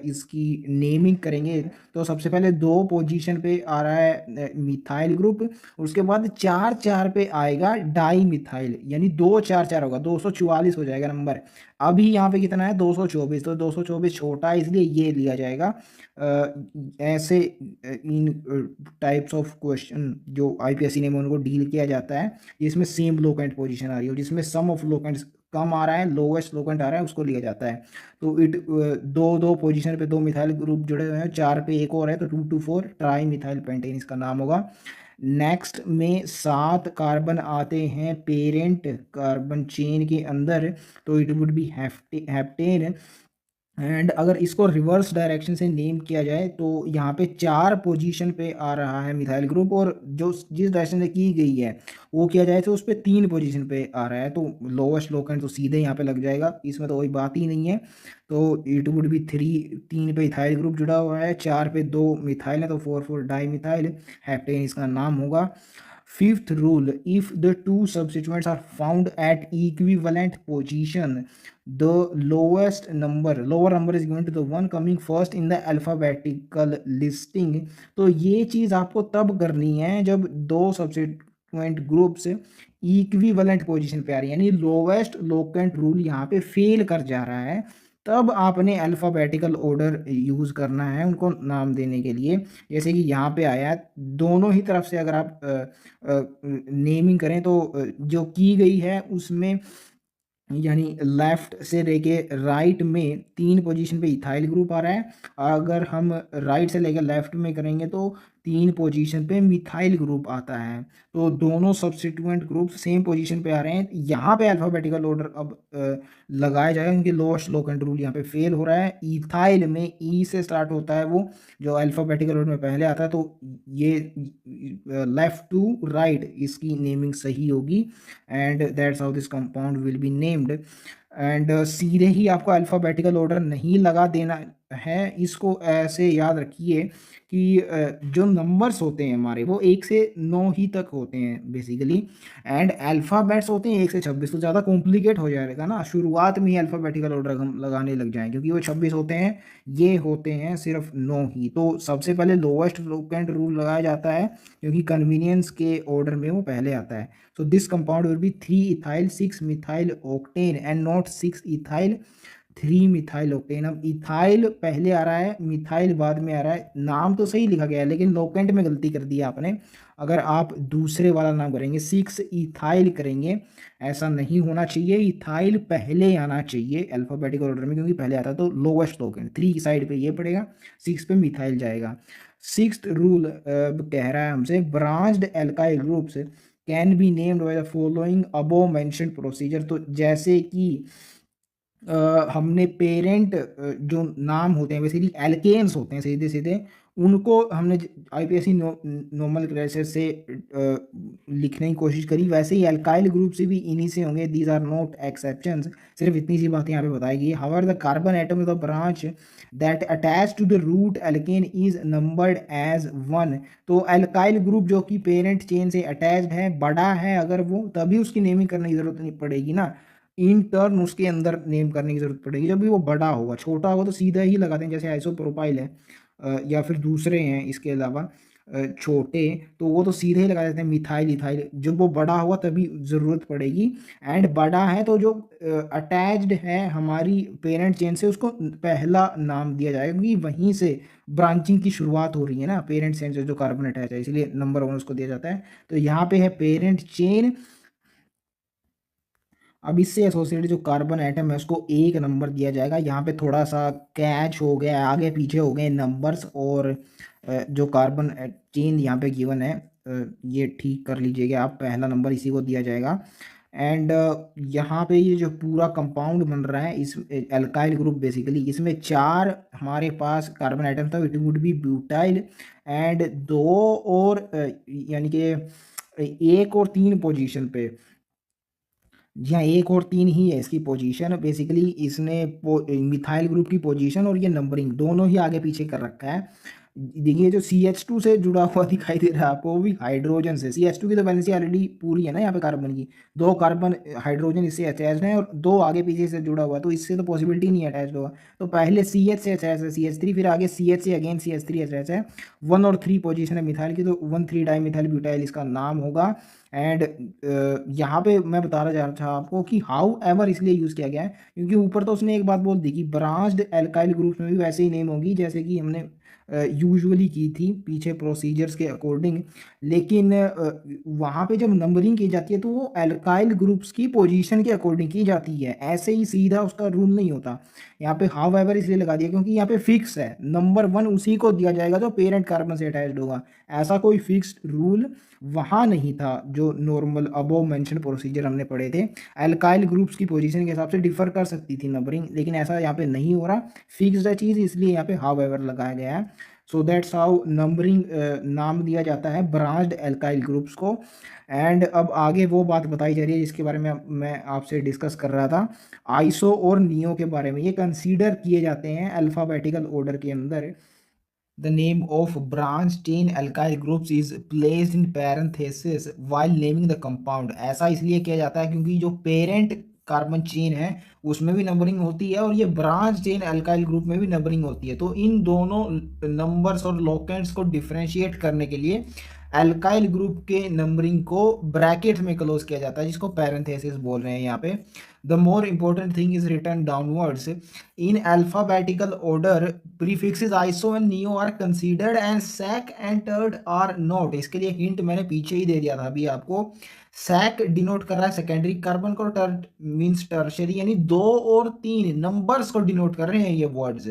S1: इसकी नेमिंग करेंगे तो सबसे पहले 2 पोजीशन पे आ रहा है मिथाइल ग्रुप, उसके बाद 4 पे आएगा डाई मिथाइल, यानी 2 4 4 होगा, 244 हो जाएगा नंबर। अभी यहाँ पे कितना है 224, तो 224 छोटा है इसलिए ये लिया जाएगा ऐसे इन टाइप्स ऑफ क्वेश्चन जो आईपीएससी ने उनको डील किया जाता है जिसमें सेम लोकेंट पोजीशन आ रही हो, जिसमें सम ऑफ लोकेंट्स कम आ रहा है, लोवेस्ट लोकेंट आ रहा है, उसको लिया जाता है। तो इट दो दो पोजीशन पे दो मिथाइल ग्रुप जुड़े हुए हैं, 4 पे एक और है, तो 2 to 4 ट्राई मिथाइल पेंटेन इसका नाम होगा। नेक्स्ट में 7 कार्बन आते हैं पेरेंट कार्बन चेन के अंदर, तो it would be heptane. And अगर इसको रिवर्स डायरेक्शन से नेम किया जाए तो यहाँ पे 4 पोजीशन पे आ रहा है मिथाइल ग्रुप, और जो जिस डायरेक्शन से की गई है वो किया जाए तो उस पर 3 पोजीशन पे आ रहा है, तो लोवेस्ट लोकेंट तो सीधे यहाँ पे लग जाएगा, इसमें तो कोई बात ही नहीं है। तो इट वुड बी 3 पे इथाइल ग्रुप जुड़ा हुआ है, 4 पे 2 मिथाइल है, तो 4 डाई मिथाइल हेप्टेन इसका नाम होगा। Fifth rule, if the two substituents are found at equivalent position, the lower number is given to the one coming first in the alphabetical listing। तो ये चीज़ आपको तब करनी है जब दो सब्सिट्यूएंट ग्रुप्स इक्विवेलेंट पोजीशन पे आ रही है, यानी लोवेस्ट लोकेंट रूल यहाँ पे फेल कर जा रहा है, तब आपने अल्फ़ाबेटिकल ऑर्डर यूज़ करना है उनको नाम देने के लिए। जैसे कि यहाँ पे आया है, दोनों ही तरफ से अगर आप नेमिंग करें तो जो की गई है उसमें यानी लेफ्ट से लेके राइट में 3 पोजीशन पे इथाइल ग्रुप आ रहा है, अगर हम राइट से लेके लेफ्ट में करेंगे तो 3 पोजीशन पे मिथाइल ग्रुप आता है। तो दोनों सब्स्टिट्यूएंट ग्रुप सेम पोजीशन पे आ रहे हैं। यहाँ पे अल्फ़ाबेटिकल ऑर्डर अब लगाया जाएगा क्योंकि लोवेस्ट लोकेंट रूल यहाँ पे फेल हो रहा है। इथाइल में ई से स्टार्ट होता है वो जो अल्फ़ाबेटिकल ऑर्डर में पहले आता है, तो ये लेफ्ट टू राइट इसकी नेमिंग सही होगी, and that's how this compound will be named. And सीधे ही आपको अल्फ़ाबेटिकल ऑर्डर नहीं लगा देना है, इसको ऐसे याद रखिए कि जो नंबर्स होते हैं हमारे वो 1 से 9 ही तक होते हैं बेसिकली, एंड अल्फ़ाबेट्स होते हैं 1 से 26, तो ज़्यादा कॉम्प्लिकेट हो जाएगा ना शुरुआत में ही अल्फ़ाबेटिकल ऑर्डर हम लगाने लग जाएं, क्योंकि वो 26 होते हैं, ये होते हैं सिर्फ 9 ही। तो सबसे पहले लोवेस्ट लोकेंट रूल लगाया जाता है क्योंकि कन्वीनियंस के ऑर्डर में वो पहले आता है। So this compound will be 3 ethyl 6 methyl octane and not 6 ethyl 3 methyl octane। अब इथाइल पहले आ रहा है, मिथाइल बाद में आ रहा है, नाम तो सही लिखा गया है लेकिन लोकेंट में गलती कर दी आपने। अगर आप दूसरे वाला नाम करेंगे 6 इथाइल करेंगे, ऐसा नहीं होना चाहिए, इथाइल पहले आना चाहिए अल्फ़ाबेटिकल ऑर्डर में क्योंकि पहले आता है, तो लोवेस्ट लोकेंट 3 की साइड पे ये पड़ेगा, 6 पे मिथाइल जाएगा। 6th रूल कह रहा है हमसे branched alkyl groups can be named by the following above mentioned procedure. तो जैसे कि हमने पेरेंट जो नाम होते हैं बेसिकली एल्केन्स होते हैं सीधे सीधे, उनको हमने आईपीएससी नॉर्मल क्लासेस से लिखने की कोशिश करी, वैसे ही एल्काइल ग्रुप से भी इन्हीं से होंगे, दीज आर नॉट एक्सेप्शंस। सिर्फ इतनी सी बातें यहाँ पे बताई गई। However the carbon atom of the branch that attach to the root alkane is numbered as 1। तो एल्काइल ग्रुप जो कि पेरेंट चेन से अटैच्ड है, बड़ा है अगर वो, तभी उसकी नेमिंग करने की जरूरत नहीं पड़ेगी ना, इन टर्न उसके अंदर नेम करने की जरूरत पड़ेगी जब भी वो बड़ा होगा। छोटा होगा तो सीधा ही लगाते हैं, जैसे आइसोप्रोपाइल है या फिर दूसरे हैं इसके अलावा छोटे, तो वो तो सीधे ही लगा देते हैं मिथाइल इथाइल। जब वो बड़ा हुआ तभी ज़रूरत पड़ेगी, एंड बड़ा है तो जो अटैच्ड है हमारी पेरेंट चेन से उसको पहला नाम दिया जाएगा क्योंकि वहीं से ब्रांचिंग की शुरुआत हो रही है ना, पेरेंट चेन से जो कार्बन अटैच है, इसलिए नंबर 1 उसको दिया जाता है। तो यहाँ पे है पेरेंट चेन। अब इससे एसोसिएटेड जो कार्बन एटम है उसको 1 नंबर दिया जाएगा। यहाँ पे थोड़ा सा कैच हो गया, आगे पीछे हो गए नंबर्स, और जो कार्बन चेन यहाँ पे गिवन है ये ठीक कर लीजिएगा आप, पहला नंबर इसी को दिया जाएगा। एंड यहाँ पे ये जो पूरा कंपाउंड बन रहा है इस एल्काइल ग्रुप बेसिकली, इसमें 4 हमारे पास कार्बन आइटम था, it would be butyl, and 2 और यानी कि 1 और 3 पोजीशन पे, जी हाँ 1 और 3 ही है इसकी पोजीशन बेसिकली। इसने मिथाइल ग्रुप की पोजीशन और ये नंबरिंग दोनों ही आगे पीछे कर रखा है। देखिए जो CH2 से जुड़ा हुआ दिखाई दे रहा है आपको, वो भी हाइड्रोजन से। CH2 की तो वैलेंसी ऑलरेडी पूरी है ना यहाँ पे कार्बन की, 2 कार्बन हाइड्रोजन इससे अटैच्ड है और 2 आगे पीछे से जुड़ा हुआ है, तो इससे तो पॉसिबिलिटी नहीं अटैच होगा। तो पहले CH से अटैच है CH3, फिर आगे CH से अगेन CH3 अटैच है। 1 और 3 पोजीशन है मिथाइल की, तो 1,3 डाई मिथाइल ब्यूटाइल इसका नाम होगा। एंड यहाँ पे मैं बता रहा जा रहा था आपको कि हाउ एवर इसलिए यूज़ किया गया है क्योंकि ऊपर तो उसने एक बात बोल दी कि ब्रांच्ड एल्काइल ग्रुप्स में भी वैसे ही नेम होगी जैसे कि हमने यूजुअली की थी पीछे प्रोसीजर्स के अकॉर्डिंग। लेकिन वहाँ पे जब नंबरिंग की जाती है तो वो एल्काइल ग्रुप्स की पोजीशन के अकॉर्डिंग की जाती है, ऐसे ही सीधा उसका रूल नहीं होता। यहाँ पे हाउएवर इसलिए लगा दिया क्योंकि यहाँ पे फिक्स है, नंबर 1 उसी को दिया जाएगा जो पेरेंट कार्बन से अटैच्ड होगा। ऐसा कोई फिक्स्ड रूल वहाँ नहीं था जो नॉर्मल अबव मेंशन प्रोसीजर हमने पढ़े थे। एल्काइल ग्रुप्स की पोजीशन के हिसाब से डिफर कर सकती थी नंबरिंग, लेकिन ऐसा यहाँ पे नहीं हो रहा, फिक्स्ड है चीज़, इसलिए यहाँ पे हाउएवर लगाया गया है। सो दैट्स हाउ नंबरिंग नाम दिया जाता है ब्रांच्ड एल्काइल ग्रुप्स को। एंड अब आगे वो बात बताई जा रही है जिसके बारे में मैं आपसे डिस्कस कर रहा था, आइसो और नियो के बारे में। ये कंसीडर किए जाते हैं अल्फ़ाबेटिकल ऑर्डर के अंदर। The name of branch chain alkyl groups is placed in parenthesis while naming the compound। ऐसा इसलिए किया जाता है क्योंकि जो पेरेंट कार्बन चेन है उसमें भी नंबरिंग होती है और ये ब्रांच चेन अल्काइल ग्रुप में भी नंबरिंग होती है। तो इन दोनों नंबर्स और लोकेंट्स को डिफरेंशिएट करने के लिए अल्काइल ग्रुप के नंबरिंग को ब्रैकेट में क्लोज किया जाता है, जिसको पैरेंथेसिस बोल रहे हैं यहाँ पे। The more important thing is return downwards in alphabetical order, prefixes iso and neo are considered and sec and tert are not. इसके लिए हिंट मैंने पीछे ही दे दिया था अभी आपको। सैक डिनोट कर रहा है सेकेंडरी कार्बन को, टर्ड मींस टर्शरी, यानी 2 और 3 नंबर्स को डिनोट कर रहे हैं ये वर्ड्स।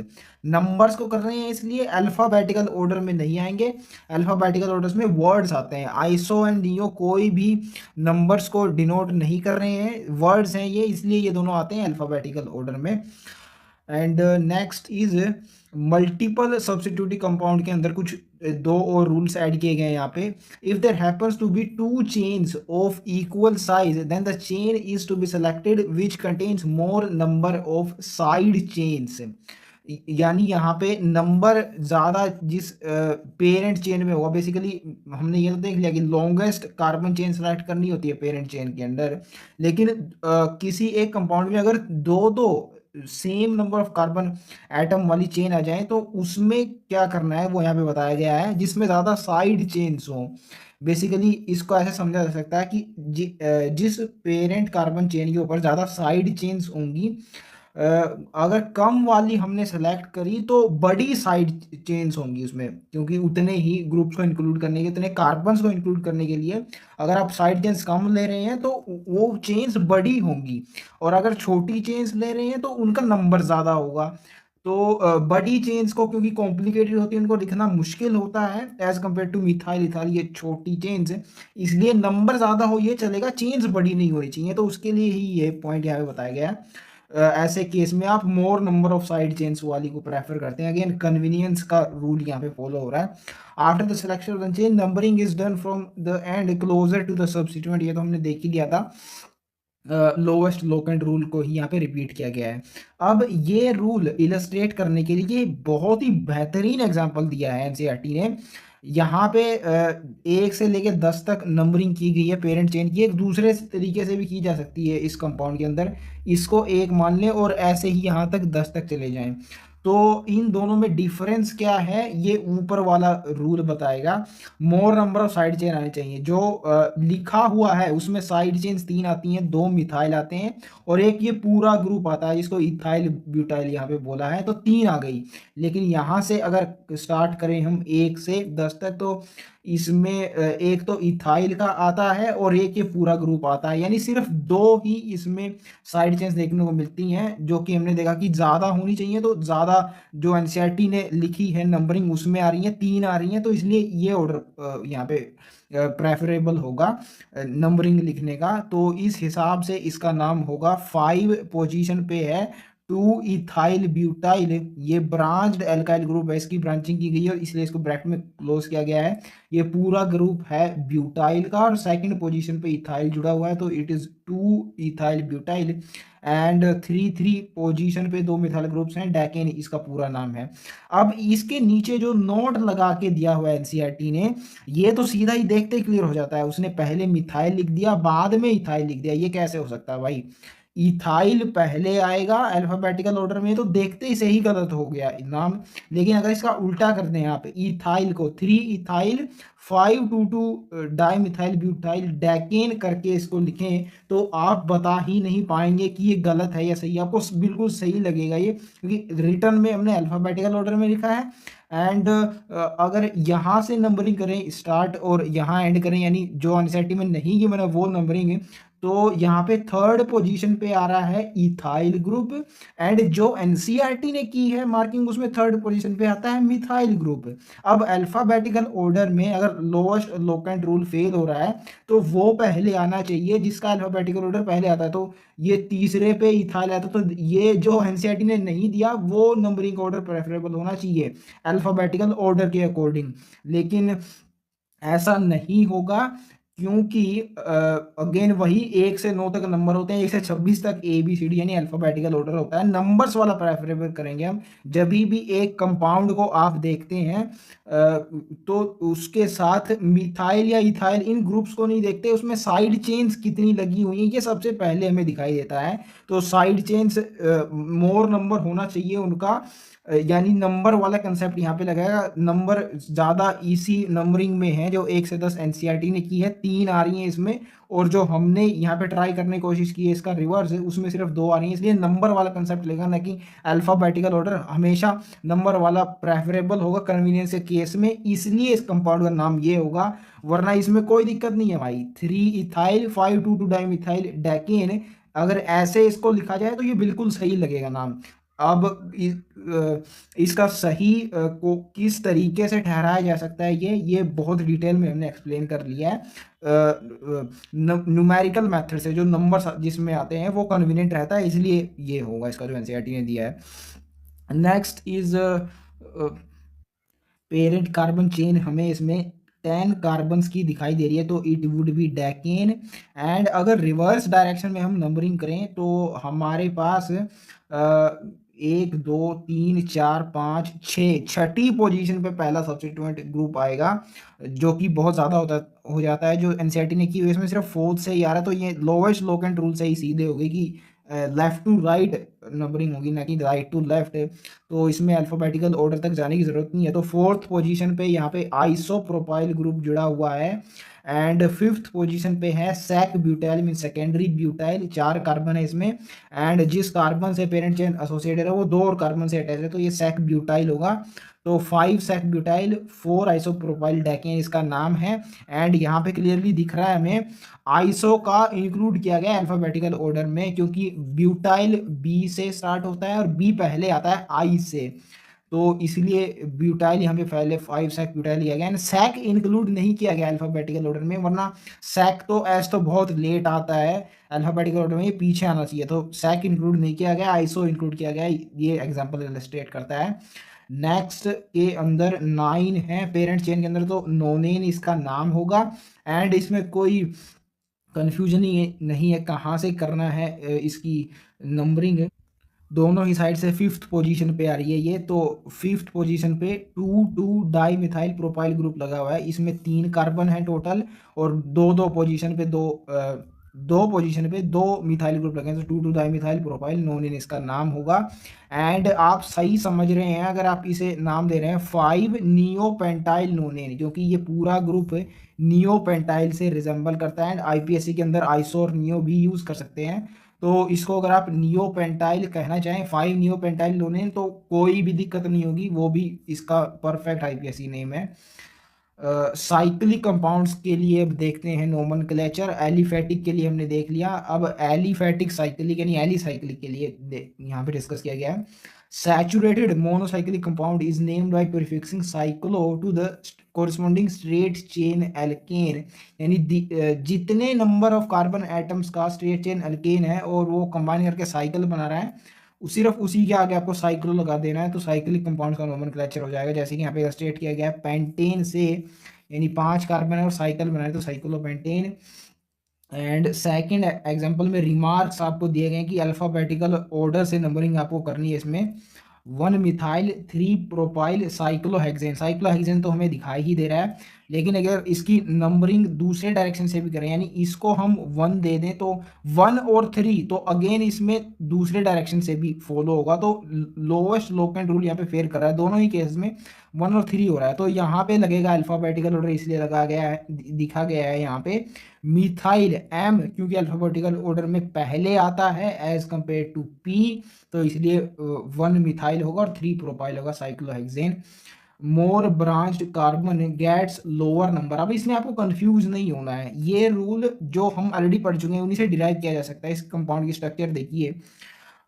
S1: नंबर्स को कर रहे हैं इसलिए अल्फाबेटिकल ऑर्डर में नहीं आएंगे, अल्फाबेटिकल ऑर्डर्स में वर्ड्स आते हैं। आइसो एंड नियो कोई भी नंबर्स को डिनोट नहीं कर रहे हैं, वर्ड्स हैं ये, इसलिए ये दोनों आते हैं अल्फाबेटिकल ऑर्डर में। And next is multiple substitutive compound के अंदर कुछ दो और रूल्स ऐड किए गए हैं यहाँ पे। If there happens to be two chains of equal size then the chain is to be selected which contains more number of side chains. यानी यहाँ पे नंबर ज़्यादा जिस पेरेंट चेन में होगा, बेसिकली हमने ये तो देख लिया कि लॉन्गेस्ट कार्बन चेन सेलेक्ट करनी होती है पेरेंट चेन के अंदर। लेकिन किसी एक कंपाउंड में अगर दो दो same number of carbon atom वाली चेन आ जाए तो उसमें क्या करना है वो यहाँ पे बताया गया है, जिसमें ज़्यादा साइड चेन्स हों। बेसिकली इसको ऐसे समझा जा सकता है कि जिस पेरेंट कार्बन चेन के ऊपर ज़्यादा साइड चेन्स होंगी, अगर कम वाली हमने सेलेक्ट करी तो बड़ी साइड चेन्स होंगी उसमें, क्योंकि उतने ही ग्रुप्स को इंक्लूड करने के, उतने कार्बन्स को इंक्लूड करने के लिए अगर आप साइड चेन्स कम ले रहे हैं तो वो चेन्स बड़ी होंगी, और अगर छोटी चेन्स ले रहे हैं तो उनका नंबर ज़्यादा होगा। तो बड़ी चेन्स को क्योंकि कॉम्प्लिकेटेड होती है, उनको लिखना मुश्किल होता है as compare to methyl ethyl, ये छोटी चेन्स है, इसलिए नंबर ज़्यादा हो ये चलेगा, चेन्स बड़ी नहीं होनी चाहिए। तो उसके लिए ही ये पॉइंट यहाँ पे बताया गया है। ऐसे केस में आप मोर नंबर ऑफ साइड चेन्स वाली को प्रेफर करते हैं। अगेन कन्वीनियंस का रूल यहाँ पे फॉलो हो रहा है। After the selection of the chain numbering is done from the end closer to the substituent. ये तो हमने देख ही लिया था, लोवेस्ट लोकेंट रूल को ही यहाँ पे रिपीट किया गया है। अब ये रूल इलस्ट्रेट करने के लिए बहुत ही बेहतरीन एग्जांपल दिया है एनसीईआरटी ने। यहाँ पे 1 से लेकर 10 तक नंबरिंग की गई है पेरेंट चेन की, एक दूसरे तरीके से भी की जा सकती है इस कंपाउंड के अंदर। इसको 1 मान लें और ऐसे ही यहाँ तक 10 तक चले जाएं। तो इन दोनों में डिफरेंस क्या है ये ऊपर वाला रूल बताएगा। मोर नंबर ऑफ साइड चेन आने चाहिए, जो लिखा हुआ है उसमें साइड चेन्स 3 आती हैं, 2 मिथाइल आते हैं और एक ये पूरा ग्रुप आता है जिसको इथाइल ब्यूटाइल यहाँ पे बोला है, तो 3 आ गई। लेकिन यहाँ से अगर स्टार्ट करें हम 1 से 10 तक, तो इसमें एक तो इथाइल का आता है और एक ये पूरा ग्रुप आता है, यानी सिर्फ 2 ही इसमें साइड चेन्स देखने को मिलती हैं, जो कि हमने देखा कि ज़्यादा होनी चाहिए। तो ज़्यादा जो एनसीईआरटी ने लिखी है नंबरिंग उसमें आ रही है, 3 आ रही हैं, तो इसलिए ये ऑर्डर यहाँ पे प्रेफरेबल होगा नंबरिंग लिखने का। तो इस हिसाब से इसका नाम होगा 5 पोजीशन पे है 2 इथाइल ब्यूटाइल। ये ब्रांच्ड एल्काइल ग्रुप है, इसकी ब्रांचिंग की गई है और इसलिए इसको ब्रैकेट में क्लोज किया गया है। ये पूरा ग्रुप है ब्यूटाइल का और सेकंड पोजीशन पे इथाइल जुड़ा हुआ है, तो it is 2 ethyl butyl. And 3 position पे 2 मिथाइल ग्रुप्स हैं, डैकेन इसका पूरा नाम है। अब इसके नीचे जो नोट लगा के दिया हुआ है एनसीईआरटी ने, ये तो सीधा ही देखते ही क्लियर हो जाता है, उसने पहले मिथाइल लिख दिया बाद में इथाइल लिख दिया। ये कैसे हो सकता है भाई? इथाइल पहले आएगा अल्फाबेटिकल ऑर्डर में, तो देखते ही से ही गलत हो गया नाम। लेकिन अगर इसका उल्टा कर दें, यहाँ पे इथाइल को 3 इथाइल 5 डाई मिथाइल ब्यूटाइल डैकेन करके इसको लिखें, तो आप बता ही नहीं पाएंगे कि ये गलत है या सही है, आपको बिल्कुल सही लगेगा ये, क्योंकि रिटर्न में हमने अल्फ़ाबेटिकल ऑर्डर में लिखा है। एंड अगर यहाँ से नंबरिंग करें स्टार्ट और यहाँ एंड करें, यानी जो एनसीईआरटी में नहीं की मैंने वो नंबरिंग है, तो यहाँ पे थर्ड पोजीशन पे आ रहा है इथाइल ग्रुप, एंड जो एनसीईआरटी ने की है मार्किंग उसमें थर्ड पोजीशन पे आता है मिथाइल ग्रुप। अब अल्फाबेटिकल ऑर्डर में अगर लोएस्ट लोकेंट रूल फेल हो रहा है तो वो पहले आना चाहिए जिसका अल्फाबेटिकल ऑर्डर पहले आता है, तो ये तीसरे पे इथाइल आता, तो ये जो एनसीईआरटी ने नहीं दिया वो नंबरिंग ऑर्डर प्रेफरेबल होना चाहिए अल्फाबेटिकल ऑर्डर के अकॉर्डिंग। लेकिन ऐसा नहीं होगा, क्योंकि अगेन वही 1 से 9 तक नंबर होते हैं, 1 से 26 तक ABCD यानी अल्फाबेटिकल ऑर्डर होता है। नंबर्स वाला प्रेफरेबल करेंगे हम जब भी एक कंपाउंड को आप देखते हैं, तो उसके साथ मिथाइल या इथाइल इन ग्रुप्स को नहीं देखते, उसमें साइड चेन्स कितनी लगी हुई हैं ये सबसे पहले हमें दिखाई देता है। तो साइड चेन्स मोर नंबर होना चाहिए उनका, यानी नंबर वाला कंसेप्ट यहाँ पे लगाएगा। नंबर ज़्यादा इसी नंबरिंग में है जो 1 से 10 एनसीईआरटी ने की है, 3 आ रही हैं इसमें, और जो हमने यहाँ पे ट्राई करने की कोशिश की है इसका रिवर्स है, उसमें सिर्फ 2 आ रही हैं, इसलिए नंबर वाला कंसेप्ट लेगा ना कि अल्फ़ाबेटिकल ऑर्डर। हमेशा नंबर वाला प्रेफरेबल होगा कन्वीनियंस के केस में, इसलिए इस कंपाउंड का नाम ये होगा, वरना इसमें कोई दिक्कत नहीं है भाई। 3 इथाइल 5,2,2 डाइमिथाइल डेकेन, अगर ऐसे इसको लिखा जाए तो ये बिल्कुल सही लगेगा नाम। अब इसका सही को किस तरीके से ठहराया जा सकता है ये बहुत डिटेल में हमने एक्सप्लेन कर लिया है। न्यूमेरिकल मेथड से जो नंबर जिसमें आते हैं वो कन्वीनियंट रहता है, इसलिए ये होगा इसका जो एनसीईआरटी ने दिया है। Next is parent carbon chain, हमें इसमें 10 कार्बन्स की दिखाई दे रही है, तो it would be decane. And अगर रिवर्स डायरेक्शन में हम नंबरिंग करें तो हमारे पास 1 2 3 4 5 6 छठी पोजीशन पे पहला सब्स्टिट्यूएंट ग्रुप आएगा, जो कि बहुत ज़्यादा हो जाता है। जो एनसीईआरटी ने की हुई इसमें सिर्फ फोर्थ से ही आ रहा है, तो ये लोवेस्ट लोकेंट रूल से ही सीधे हो गई कि लेफ्ट टू राइट नंबरिंग होगी ना कि राइट टू लेफ्ट, तो इसमें अल्फ़ाबेटिकल ऑर्डर तक जाने की ज़रूरत नहीं है। तो फोर्थ पोजीशन पे यहाँ पे आइसोप्रोपाइल ग्रुप जुड़ा हुआ है, एंड फिफ्थ पोजीशन पे है sec butyl mean secondary butyl, 4 carbon है इसमें, एंड जिस कार्बन से पेरेंट चेन एसोसिएटेड है वो 2 और कार्बन से अटैच है, तो ये सैक ब्यूटाइल होगा। तो 5 सैक ब्यूटाइल 4 आइसोप्रोपाइल डेकेन इसका नाम है। एंड यहाँ पे क्लियरली दिख रहा है हमें आइसो का इंक्लूड किया गया अल्फाबेटिकल ऑर्डर में, क्योंकि ब्यूटाइल बी से स्टार्ट होता है और बी पहले आता है आई से, तो इसलिए ब्यूटाइल यहाँ पे पहले 5 सैक ब्यूटाइल लिया गया है। सैक इंक्लूड नहीं किया गया अल्फाबेटिकल ऑर्डर में, वरना सैक तो एस तो बहुत लेट आता है अल्फाबेटिकल ऑर्डर में, ये पीछे आना चाहिए, तो सैक इंक्लूड नहीं किया गया, आइसो इंक्लूड किया गया, ये एग्जाम्पल इलस्ट्रेट करता है। नेक्स्ट के अंदर 9 है पेरेंट चेन के अंदर, तो नोनेन इसका नाम होगा। एंड इसमें कोई कन्फ्यूजन ही नहीं है कहाँ से करना है इसकी नंबरिंग, दोनों ही साइड से 5th पोजीशन पे आ रही है ये, तो 5th पोजीशन पे 2,2 डाई मिथाइल प्रोपाइल ग्रुप लगा हुआ है, इसमें 3 कार्बन है टोटल, और दो पोजीशन पे दो पोजीशन पे 2 मिथाइल ग्रुप लगे हैं, तो 2,2 डाई मिथाइल प्रोपाइल नोनिन इसका नाम होगा। एंड आप सही समझ रहे हैं अगर आप इसे नाम दे रहे हैं 5 नियोपेंटाइल नोनिन, क्योंकि ये पूरा ग्रुप नियोपेंटाइल से रिजेंबल करता है, एंड आईपीएससी के अंदर आइसो और नियो भी यूज कर सकते हैं, तो इसको अगर आप नियोपेंटाइल कहना चाहें 5 नियोपेंटाइल लोनेन तो कोई भी दिक्कत नहीं होगी, वो भी इसका परफेक्ट आईपीएससी नेम है। साइक्लिक कंपाउंड्स के लिए अब देखते हैं नोमेनक्लेचर। एलिफेटिक के लिए हमने देख लिया, अब एलिफेटिक साइक्लिक यानी एलिसाइक्लिक के लिए यहाँ पे डिस्कस किया गया है। Saturated monocyclic compound is named by prefixing cyclo to the corresponding straight chain alkane, यानी जितने नंबर ऑफ कार्बन एटम्स का स्ट्रेट चेन एल्केन है और वो कंबाइन करके साइकिल बना रहा है, सिर्फ उसी के आगे आपको साइक्लो लगा देना है, तो साइक्लिक कंपाउंड का नोमेनक्लेचर हो जाएगा। जैसे कि यहाँ पे स्टेट किया गया है पेंटेन से, यानी 5 कार्बन है और साइकिल बनाए तो साइक्लोपेंटेन। एंड सेकंड एग्जांपल में रिमार्क्स आपको दिए गए हैं कि अल्फाबेटिकल ऑर्डर से नंबरिंग आपको करनी है इसमें। 1 मिथाइल 3 प्रोपाइल साइक्लोहेक्सेन, साइक्लोहेक्सेन तो हमें दिखाई ही दे रहा है, लेकिन अगर इसकी नंबरिंग दूसरे डायरेक्शन से भी करें, यानी इसको हम 1 दे दें तो 1 और 3, तो अगेन इसमें दूसरे डायरेक्शन से भी फॉलो होगा। तो लोएस्ट लोकेंट रूल यहाँ पे फेयर कर रहा है, दोनों ही केस में 1 और 3 हो रहा है। तो यहाँ पे लगेगा अल्फाबेटिकल ऑर्डर, इसलिए लगा गया है, दिखा गया है यहाँ पे मिथाइल एम, क्योंकि अल्फाबेटिकल ऑर्डर में पहले आता है एज कंपेयर टू पी, तो इसलिए 1 मिथाइल होगा और 3 प्रोपाइल होगा cyclohexane. More branched carbon gets lower number. अब इसमें आपको कंफ्यूज नहीं होना है, ये रूल जो हम ऑलरेडी पढ़ चुके हैं उन्हीं से डिराइव किया जा सकता है। इस कंपाउंड की स्ट्रक्चर देखिए,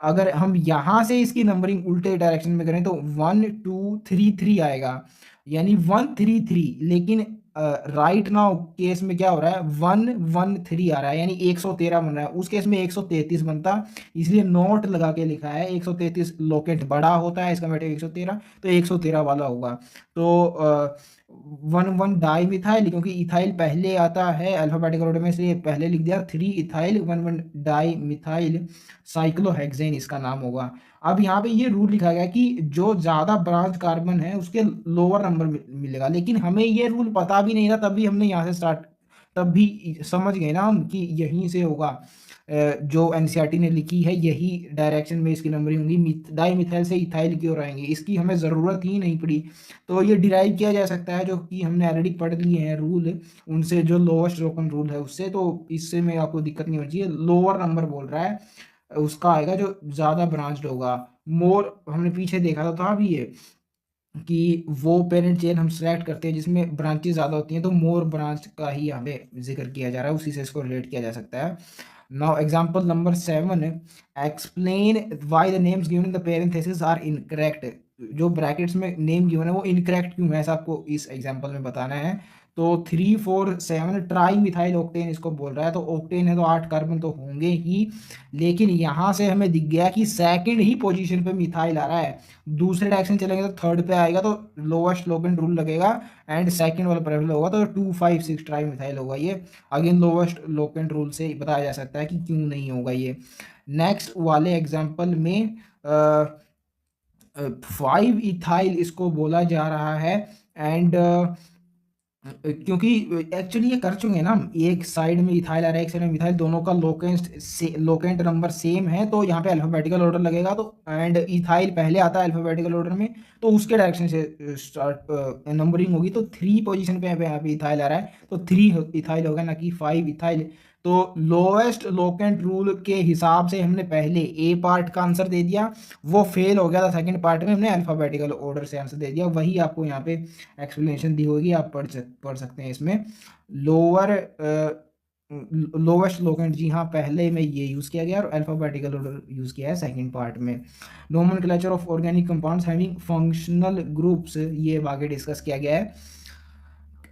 S1: अगर हम यहाँ से इसकी नंबरिंग उल्टे डायरेक्शन में करें तो 1 2 3 3 आएगा, यानी 1 3 3। लेकिन राइट नाउ केस में क्या हो रहा है, 1 1 3 आ रहा है, यानी 113 बन रहा है। उस केस में 133 बनता, इसलिए नोट लगा के लिखा है। 133 लोकेंट बड़ा होता है, इसका मतलब 113, तो 113 वाला होगा। तो 1 1 डाई मिथाइल, क्योंकि इथाइल पहले आता है अल्फाबेटिकल ऑर्डर में, इसलिए पहले लिख दिया। 3 इथाइल 1 1 डाई मिथाइल साइक्लोहेक्सेन इसका नाम होगा। अब यहाँ पे ये रूल लिखा गया कि जो ज्यादा ब्रांच कार्बन है उसके लोअर नंबर मिलेगा, लेकिन हमें ये रूल पता भी नहीं था, तब भी हमने यहाँ से स्टार्ट, तब भी समझ गए ना हम कि यहीं से होगा। जो एनसीईआरटी ने लिखी है यही डायरेक्शन में इसकी नंबरिंग होगी, डाई मिथाइल से इथाइल की ओर आएंगे, इसकी हमें ज़रूरत ही नहीं पड़ी। तो ये डिराइव किया जा सकता है, जो कि हमने ऑलरेडी पढ़ लिए हैं रूल उनसे, जो लोअर स्ट्रोकन रूल है उससे। तो इससे में आपको दिक्कत नहीं होनी चाहिए, लोअर नंबर बोल रहा है उसका आएगा जो ज़्यादा ब्रांच्ड होगा। मोर हमने पीछे देखा था भी ये कि वो पेरेंट चेन हम सेलेक्ट करते हैं जिसमें ब्रांचेस ज़्यादा होती हैं, तो मोर ब्रांच का ही यहाँ पे जिक्र किया जा रहा है, उसी से इसको रिलेट किया जा सकता है। Now example number 7, explain why the names given in the parenthesis are incorrect. जो ब्रैकेट्स में नेम गिवन है वो इनकरेक्ट क्यों है, ऐसा आपको इस एग्जांपल में बताना है। तो 3 4 7 ट्राई मिथाइल ऑक्टेन इसको बोल रहा है, तो ऑक्टेन है तो 8 कार्बन तो होंगे ही, लेकिन यहाँ से हमें दिख गया कि सेकंड ही पोजीशन पे मिथाइल आ रहा है। दूसरे डायरेक्शन चलेंगे तो थर्ड पे आएगा, तो लोएस्ट लोकेंट रूल लगेगा एंड सेकंड वाला प्रेफरेबल होगा, तो 2 5 6 ट्राई मिथाइल होगा ये। अगेन लोएस्ट लोकेंट रूल से बताया जा सकता है कि क्यों नहीं होगा ये। नेक्स्ट वाले एग्जाम्पल में 5 इथाइल इसको बोला जा रहा है, एंड क्योंकि एक्चुअली ये कर चुके हैं ना हम, एक साइड में इथाइल आ रहा है एक साइड में मिथाइल, दोनों का लोकेंट नंबर सेम है, तो यहाँ पे अल्फाबेटिकल ऑर्डर लगेगा। तो एंड इथाइल पहले आता है अल्फाबेटिकल ऑर्डर में, तो उसके डायरेक्शन से स्टार्ट नंबरिंग होगी। तो 3 पोजीशन पे यहाँ पे इथाइल आ रहा है, तो 3 इथाइल होगा ना कि 5 इथाइल। तो लोएस्ट लोकेंट रूल के हिसाब से हमने पहले ए पार्ट का आंसर दे दिया, वो फेल हो गया था। सेकंड पार्ट में हमने अल्फाबेटिकल ऑर्डर से आंसर दे दिया, वही आपको यहाँ पे एक्सप्लेनेशन दी होगी, आप पढ़ सकते हैं इसमें। लोअर लोवेस्ट लोकेंट, जी हाँ पहले में ये यूज़ किया गया, और अल्फाबेटिकल ऑर्डर यूज़ किया है सेकंड पार्ट में। Nomenclature of organic compounds having functional groups, ये आगे डिस्कस किया गया है।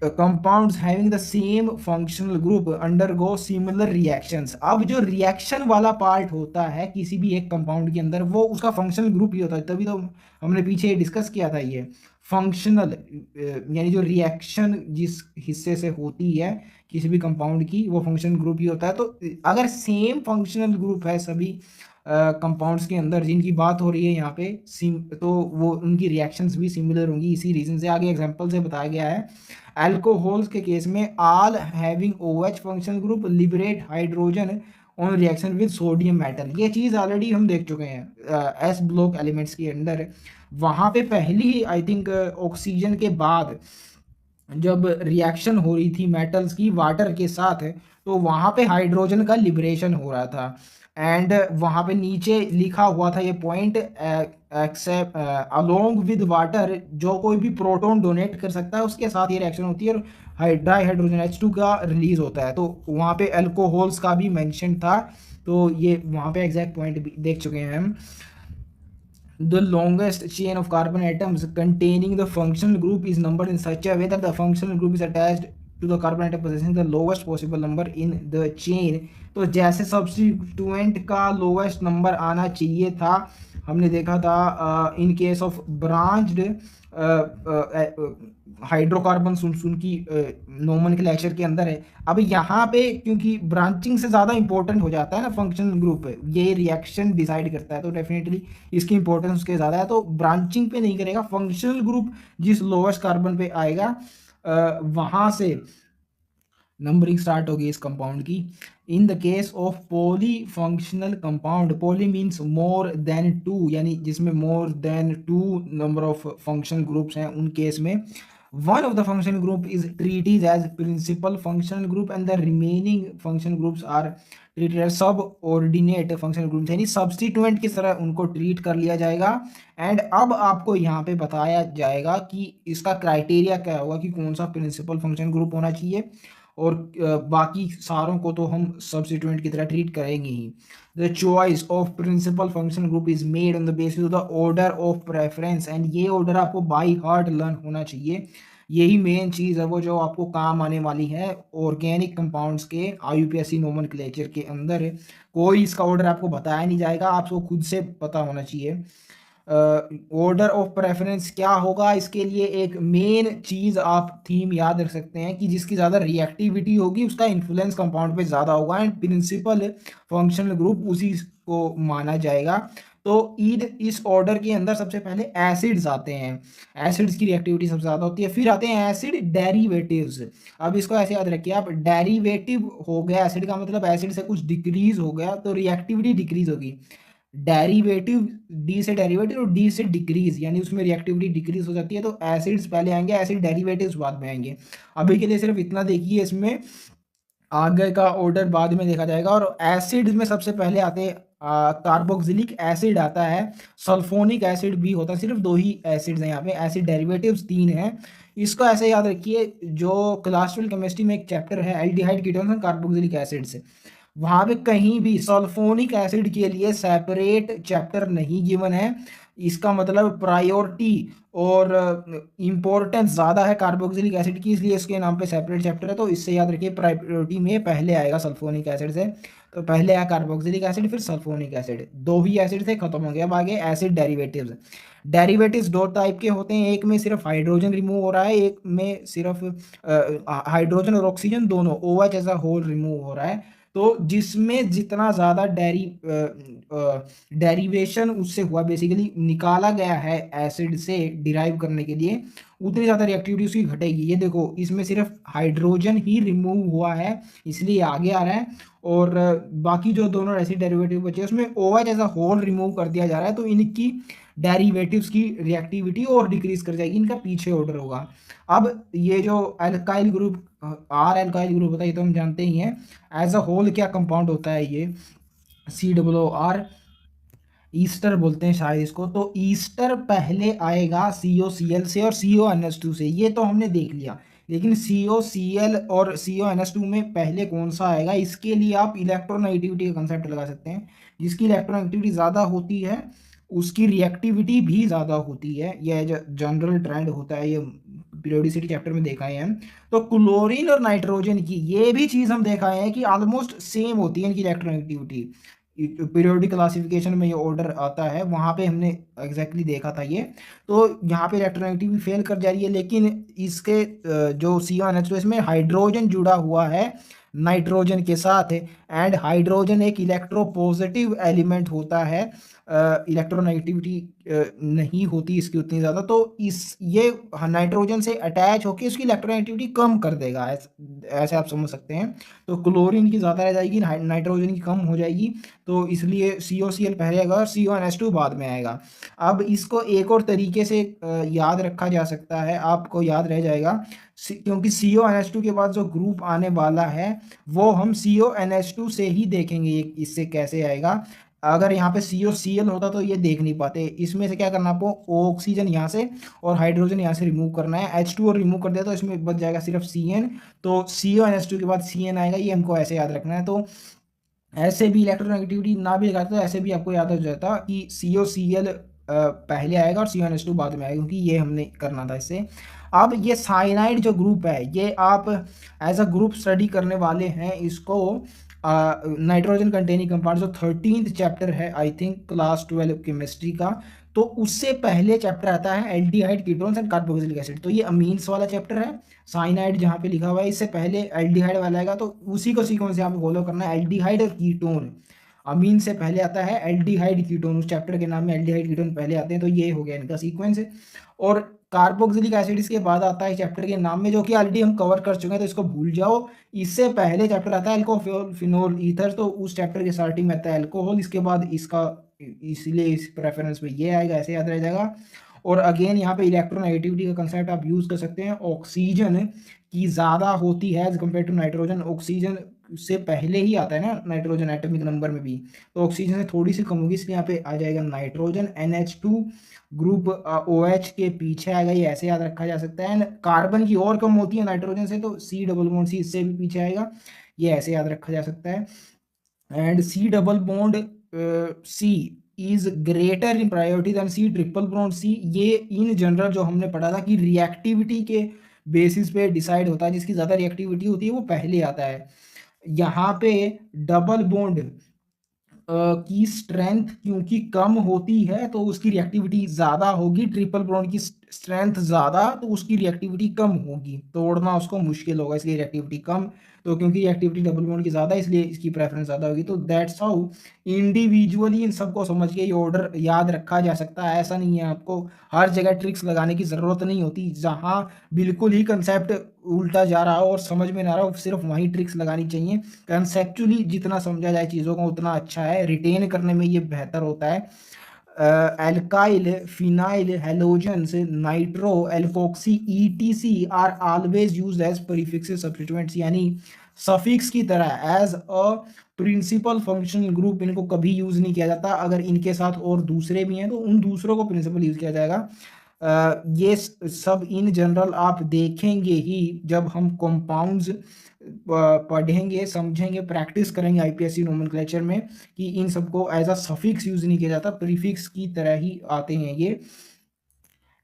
S1: Compounds having the same functional group undergo similar reactions. अब जो रिएक्शन वाला पार्ट होता है किसी भी एक कंपाउंड के अंदर, वो उसका फंक्शनल ग्रुप ही होता है, तभी तो हमने पीछे डिस्कस किया था ये फंक्शनल, यानी जो रिएक्शन जिस हिस्से से होती है किसी भी कंपाउंड की, वो फंक्शनल ग्रुप ही होता है। तो अगर सेम फंक्शनल ग्रुप है सभी कंपाउंड्स के अंदर जिनकी बात हो रही है यहाँ पे, तो वो उनकी रिएक्शंस भी सिमिलर होंगी। इसी रीजन से आगे एग्जांपल से बताया गया है। अल्कोहल्स के केस में all having OH functional group liberate hydrogen on reaction with sodium metal. ये चीज़ ऑलरेडी हम देख चुके हैं एस ब्लॉक एलिमेंट्स के अंदर। वहाँ पे पहली आई थिंक ऑक्सीजन के बाद जब रिएक्शन हो रही थी मेटल्स की वाटर के साथ, तो वहाँ पे हाइड्रोजन का लिबरेशन हो रहा था, एंड वहाँ पे नीचे लिखा हुआ था ये point, except along with water, जो कोई भी प्रोटॉन डोनेट कर सकता है उसके साथ ये रिएक्शन होती है और डाई हाइड्रोजन H2 का रिलीज होता है। तो वहाँ पे अल्कोहल्स का भी मेंशन था, तो ये वहाँ पे एग्जैक्ट पॉइंट भी देख चुके हैं हम। The longest chain of carbon atoms containing the functional group is numbered in such a way that the functional group is attached to the carbon atom possessing the lowest possible number in the chain। तो जैसे substituent का lowest number आना चाहिए था, हमने देखा था in case of branched hydrocarbon उनकी नोमेनक्लेचर के अंदर है। अब यहाँ पे क्योंकि ब्रांचिंग से ज़्यादा इंपॉर्टेंट हो जाता है ना फंक्शनल ग्रुप, ये रिएक्शन डिसाइड करता है, तो डेफिनेटली इसकी इंपॉर्टेंस उसके ज़्यादा है, तो ब्रांचिंग पे नहीं करेगा। फंक्शनल ग्रुप जिस लोवेस्ट कार्बन पे आएगा वहाँ से नंबरिंग स्टार्ट होगी इस कंपाउंड की। In the case of poly functional compound, poly means more than two, यानी जिसमें more than two number of functional groups हैं, उन केस में one of the functional group is treated as principal functional group and the remaining functional groups are treated as subordinate functional groups, यानी substituent की तरह उनको treat कर लिया जाएगा। एंड अब आपको यहाँ पे बताया जाएगा कि इसका क्राइटेरिया क्या होगा कि कौन सा प्रिंसिपल फंक्शन ग्रुप होना चाहिए, और बाकी सारों को तो हम सब्स्टिट्यूएंट की तरह ट्रीट करेंगे ही। The choice of principal function group is made on the basis of the order of preference, and ये ऑर्डर आपको बाई हार्ट लर्न होना चाहिए। यही मेन चीज़ है वो जो आपको काम आने वाली है ऑर्गेनिक कंपाउंड्स के आईयूपीएसी नोमेनक्लेचर के अंदर। कोई इसका ऑर्डर आपको बताया नहीं जाएगा, आपको खुद से पता होना चाहिए। ऑर्डर ऑफ प्रेफरेंस क्या होगा, इसके लिए एक मेन चीज़ आप थीम याद रख सकते हैं कि जिसकी ज़्यादा रिएक्टिविटी होगी उसका इन्फ्लुएंस कंपाउंड पे ज़्यादा होगा, एंड प्रिंसिपल फंक्शनल ग्रुप उसी को माना जाएगा। तो ईद इस ऑर्डर के अंदर सबसे पहले एसिड्स आते हैं, एसिड्स की रिएक्टिविटी सबसे ज़्यादा होती है, फिर आते हैं एसिड डेरिवेटिव्स। अब इसको ऐसे याद रखिए आप, डेरिवेटिव हो गया एसिड का मतलब एसिड से कुछ डिक्रीज हो गया तो रिएक्टिविटी डिक्रीज होगी। डेरिवेटिव डी से डेरिवेटिव और डी से डिक्रीज, यानी उसमें रिएक्टिविटी डिक्रीज हो जाती है, तो एसिड्स पहले आएंगे, एसिड डेरिवेटिव्स बाद में आएंगे। अभी के लिए सिर्फ इतना देखिए, इसमें आगे का ऑर्डर बाद में देखा जाएगा। और एसिड में सबसे पहले आते हैं कार्बोक्सिलिक एसिड आता है, सल्फोनिक एसिड भी होता है, सिर्फ दो ही एसिड्स हैं यहाँ पे, एसिड डेरिवेटिव्स तीन हैं। इसको ऐसे याद रखिए, जो क्लास 12 केमिस्ट्री में एक चैप्टर है aldehyde ketones and carboxylic acids, वहाँ पे कहीं भी सल्फोनिक एसिड के लिए सेपरेट चैप्टर नहीं गिवन है। इसका मतलब प्रायोरिटी और इम्पोर्टेंस ज़्यादा है कार्बोक्सिलिक एसिड की, इसलिए इसके नाम पे सेपरेट चैप्टर है। तो इससे याद रखिए प्रायोरिटी में पहले आएगा सल्फोनिक एसिड से, तो पहले आया कार्बोक्सिलिक एसिड फिर सल्फोनिक एसिड, दो ही एसिड थे खत्म हो गया। अब आगे एसिड डेरिवेटिव्स। डेरिवेटिव्स दो टाइप के होते हैं, एक में सिर्फ हाइड्रोजन रिमूव हो रहा है, एक में सिर्फ हाइड्रोजन और ऑक्सीजन दोनों OH as a whole remove हो रहा है। तो जिसमें जितना ज़्यादा डेरिवेशन उससे हुआ, बेसिकली निकाला गया है एसिड से डिराइव करने के लिए, उतनी ज़्यादा रिएक्टिविटी उसकी घटेगी। ये देखो इसमें सिर्फ हाइड्रोजन ही रिमूव हुआ है इसलिए आगे आ रहा है, और बाकी जो दोनों एसिड डेरिवेटिव बचे उसमें OH as a whole remove कर दिया जा रहा है, तो इनकी डेरिवेटिव्स की रिएक्टिविटी और डिक्रीज कर जाएगी, इनका पीछे ऑर्डर होगा। अब ये जो alkyl group, R alkyl group होता है ये तो हम जानते ही हैं। एज अ होल क्या कंपाउंड होता है ये, COOR, ईस्टर बोलते हैं शायद इसको। तो ईस्टर पहले आएगा COCl से और CONH2 से, ये तो हमने देख लिया। लेकिन COCl और CONH2 में पहले कौन सा आएगा, इसके लिए आप इलेक्ट्रोनेगेटिविटी का कंसेप्ट लगा सकते हैं। जिसकी इलेक्ट्रोनेगेटिविटी ज़्यादा होती है उसकी रिएक्टिविटी भी ज़्यादा होती है, यह जो जनरल ट्रेंड होता है, ये पीरियोडिसिटी चैप्टर में देखा है हम। तो क्लोरीन और नाइट्रोजन की ये भी चीज़ हम देखा है कि ऑलमोस्ट सेम होती है इनकी इलेक्ट्रोनेगेटिविटी। पीरियोडिक क्लासिफिकेशन में ये ऑर्डर आता है, वहाँ पे हमने एग्जैक्टली देखा था ये। तो यहाँ पे इलेक्ट्रोनेगेटिविटी फेल कर जा रही है, लेकिन इसके जो CONH2 इसमें हाइड्रोजन जुड़ा हुआ है नाइट्रोजन के साथ, एंड हाइड्रोजन एक इलेक्ट्रोपॉजिटिव एलिमेंट होता है, इलेक्ट्रोनेगेटिविटी नहीं होती इसकी उतनी ज़्यादा, तो इस ये नाइट्रोजन से अटैच होकर इसकी इलेक्ट्रोनेगेटिविटी कम कर देगा, ऐसे आप समझ सकते हैं। तो क्लोरीन की ज़्यादा रह जाएगी, नाइट्रोजन की कम हो जाएगी, तो इसलिए COCl पहले आएगा और CONH2 बाद में आएगा। अब इसको एक और तरीके से याद रखा जा सकता है, आपको याद रह जाएगा, क्योंकि CONH2 के बाद जो ग्रुप आने वाला है वो हम CONH2 से ही देखेंगे इससे कैसे आएगा। अगर यहाँ पे COCl होता तो ये देख नहीं पाते। इसमें से क्या करना आपको, ऑक्सीजन यहाँ से और हाइड्रोजन यहाँ से रिमूव करना है, H2 रिमूव कर दिया तो इसमें बच जाएगा सिर्फ CN। तो CONH2 के बाद CN आएगा, ये हमको ऐसे याद रखना है। तो ऐसे भी इलेक्ट्रोनेगेटिविटी ना भी लगाते तो ऐसे भी आपको याद हो जाता कि COCl पहले आएगा और CONH2 बाद में आएगा, क्योंकि ये हमने करना था इससे। अब ये साइनाइड जो ग्रुप है ये आप एज अ ग्रुप स्टडी करने वाले हैं, इसको नाइट्रोजन कंटेनिंग कंपाउंड जो 13th चैप्टर है आई थिंक क्लास 12 केमिस्ट्री का, तो उससे पहले चैप्टर आता है aldehyde ketones and carboxylic acid. तो ये अमीन्स वाला चैप्टर है, साइनाइड जहाँ पे लिखा हुआ है इससे पहले एल्डिहाइड वाला आएगा, तो उसी को सीक्वेंस यहाँ पे फॉलो करना है, एल्डिहाइड और कीटोन। अमीन से पहले आता है एल्डिहाइड कीटोन, उस चैप्टर के नाम में एल्डिहाइड कीटोन पहले आते हैं, तो ये हो गया इनका सीक्वेंस। और कार्बोक्सिलिक एसिड इसके बाद आता है चैप्टर के नाम में, जो कि ऑलरेडी हम कवर कर चुके हैं, तो इसको भूल जाओ। इससे पहले चैप्टर आता है अल्कोहल फिनोल ईथर, तो उस चैप्टर के स्टार्टिंग में आता है अल्कोहल, इसके बाद इसका, इसलिए इस प्रेफरेंस में ये आएगा, ऐसे याद रह जाएगा। और अगेन यहाँ पे इलेक्ट्रोनेगेटिविटी का कंसेप्ट आप यूज कर सकते हैं, ऑक्सीजन की ज़्यादा होती है as compare to nitrogen, oxygen से पहले ही आता है ना नाइट्रोजन एटॉमिक नंबर में भी, तो ऑक्सीजन से थोड़ी सी कम होगी, इसलिए यहाँ पे आ जाएगा नाइट्रोजन। NH2 ग्रुप OH के पीछे आएगा, ये ऐसे याद रखा जा सकता है। कार्बन की और कम होती है नाइट्रोजन से, तो C डबल बॉन्ड C इससे भी पीछे आएगा, ये ऐसे याद रखा जा सकता है। And C double bond C is greater in priority than C triple bond C। ये इन जनरल जो हमने पढ़ा था कि रिएक्टिविटी के बेसिस पे डिसाइड होता है, जिसकी ज़्यादा रिएक्टिविटी होती है वो पहले आता है। यहाँ पे डबल बॉन्ड की स्ट्रेंथ क्योंकि कम होती है तो उसकी रिएक्टिविटी ज़्यादा होगी, ट्रिपल बॉन्ड की स्ट्रेंथ ज़्यादा तो उसकी रिएक्टिविटी कम होगी, तोड़ना उसको मुश्किल होगा, इसलिए रिएक्टिविटी कम। तो क्योंकि रिएक्टिविटी डबल बॉन्ड की ज़्यादा, इसलिए इसकी प्रेफरेंस ज़्यादा होगी। तो दैट्स हाउ इंडिविजुअली इन सबको समझ के ये ऑर्डर याद रखा जा सकता है। ऐसा नहीं है, आपको हर जगह ट्रिक्स लगाने की ज़रूरत नहीं होती, जहाँ बिल्कुल ही कंसेप्ट उल्टा जा रहा हो और समझ में ना रहा हो, सिर्फ वहीं ट्रिक्स लगानी चाहिए। कंसेप्चुअली जितना समझा जाए चीज़ों को उतना अच्छा है, रिटेन करने में ये बेहतर होता है। Alkyl, phenyl, halogens, nitro, alkoxy, ETC are always used as prefixes substituents, यानी सफिक्स की तरह as a principal functional group इनको कभी यूज नहीं किया जाता। अगर इनके साथ और दूसरे भी हैं तो उन दूसरों को प्रिंसिपल यूज किया जाएगा। ये सब इन जनरल आप देखेंगे ही जब हम कंपाउंड्स पढ़ेंगे, समझेंगे, प्रैक्टिस करेंगे IPSC नोमेनक्लेचर में, कि इन सबको एज अ सफिक्स यूज नहीं किया जाता, प्रीफिक्स की तरह ही आते हैं ये।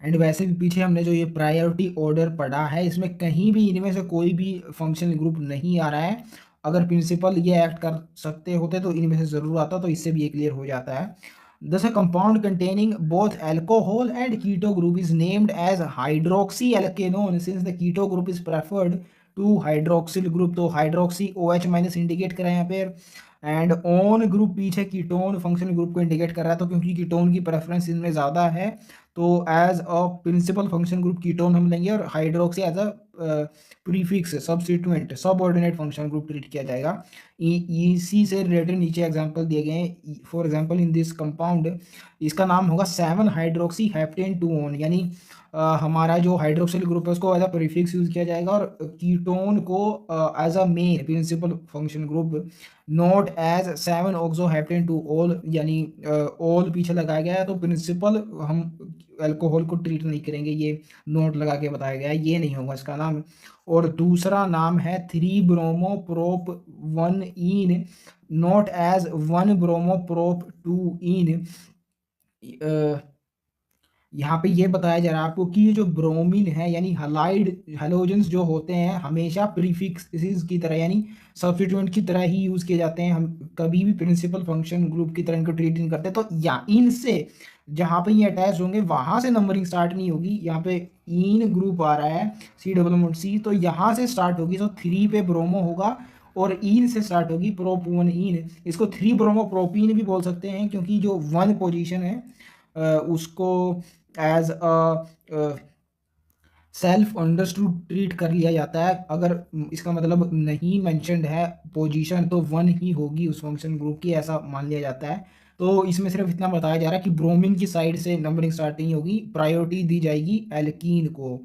S1: एंड वैसे भी पीछे हमने जो ये प्रायोरिटी ऑर्डर पढ़ा है, इसमें कहीं भी इनमें से कोई भी फंक्शनल ग्रुप नहीं आ रहा है। अगर प्रिंसिपल ये एक्ट कर सकते होते तो इनमें से ज़रूर आता, तो इससे भी ये क्लियर हो जाता है। Thus, a compound containing both alcohol and keto group is named as hydroxyalkanone since the keto group is preferred to hydroxyl group। तो hydroxy OH माइनस इंडिकेट करा है यहाँ पे, एंड ऑन ग्रुप पीछे कीटोन फंक्शनल ग्रुप को indicate कर रहा है, तो क्योंकि कीटोन की प्रेफरेंस इनमें ज़्यादा है तो as a principal function group ketone हम लेंगे, और hydroxy as a prefix substituent subordinate function group treat किया जाएगा। इसी से रिलेटेड नीचे एग्जांपल दिए गए हैं। For example in this compound, इसका नाम होगा 7 हाइड्रोक्सी हेप्टेन 2 ऑन, यानी हमारा जो हाइड्रोक्सिल ग्रुप है उसको एज अ प्रीफिक्स यूज किया जाएगा, और कीटोन को as a main principal function group, note as 7 oxo heptane 2 ol, यानी ऑल पीछे लगाया गया है, तो प्रिंसिपल हम अल्कोहल को ट्रीट नहीं करेंगे, ये नोट लगा के बताया गया है, ये नहीं होगा इसका नाम। और दूसरा नाम है 3 ब्रोमोप्रोप 1 इन, नोट एज 1 ब्रोमोप्रोप 2 इन। यहाँ पे ये बताया जा रहा है आपको कि ये जो ब्रोमीन है यानी हलाइड हेलोजेंस जो होते हैं हमेशा प्रीफिक्सेस की तरह यानी सब्स्टिट्यूएंट की तरह ही यूज किए जाते हैं, हम कभी भी प्रिंसिपल फंक्शन ग्रुप की तरह इनको ट्रीट नहीं करते। तो या इनसे जहाँ पे ये अटैच होंगे वहां से नंबरिंग स्टार्ट नहीं होगी। यहाँ पे इन ग्रुप आ रहा है C डबल बॉन्ड C, तो यहाँ से स्टार्ट होगी, तो 3 पे ब्रोमो होगा, और इन से स्टार्ट होगी प्रोप 1 इन। इसको 3 ब्रोमो प्रोपीन भी बोल सकते हैं, क्योंकि जो 1 पोजीशन है उसको as a self understood treat कर लिया जाता है। अगर इसका मतलब नहीं मेंशन्ड है पोजीशन तो 1 ही होगी उस फंक्शन ग्रुप की, ऐसा मान लिया जाता है। तो इसमें सिर्फ इतना बताया जा रहा है कि ब्रोमीन की साइड से नंबरिंग स्टार्ट नहीं होगी, प्रायोरिटी दी जाएगी एल्कीन को।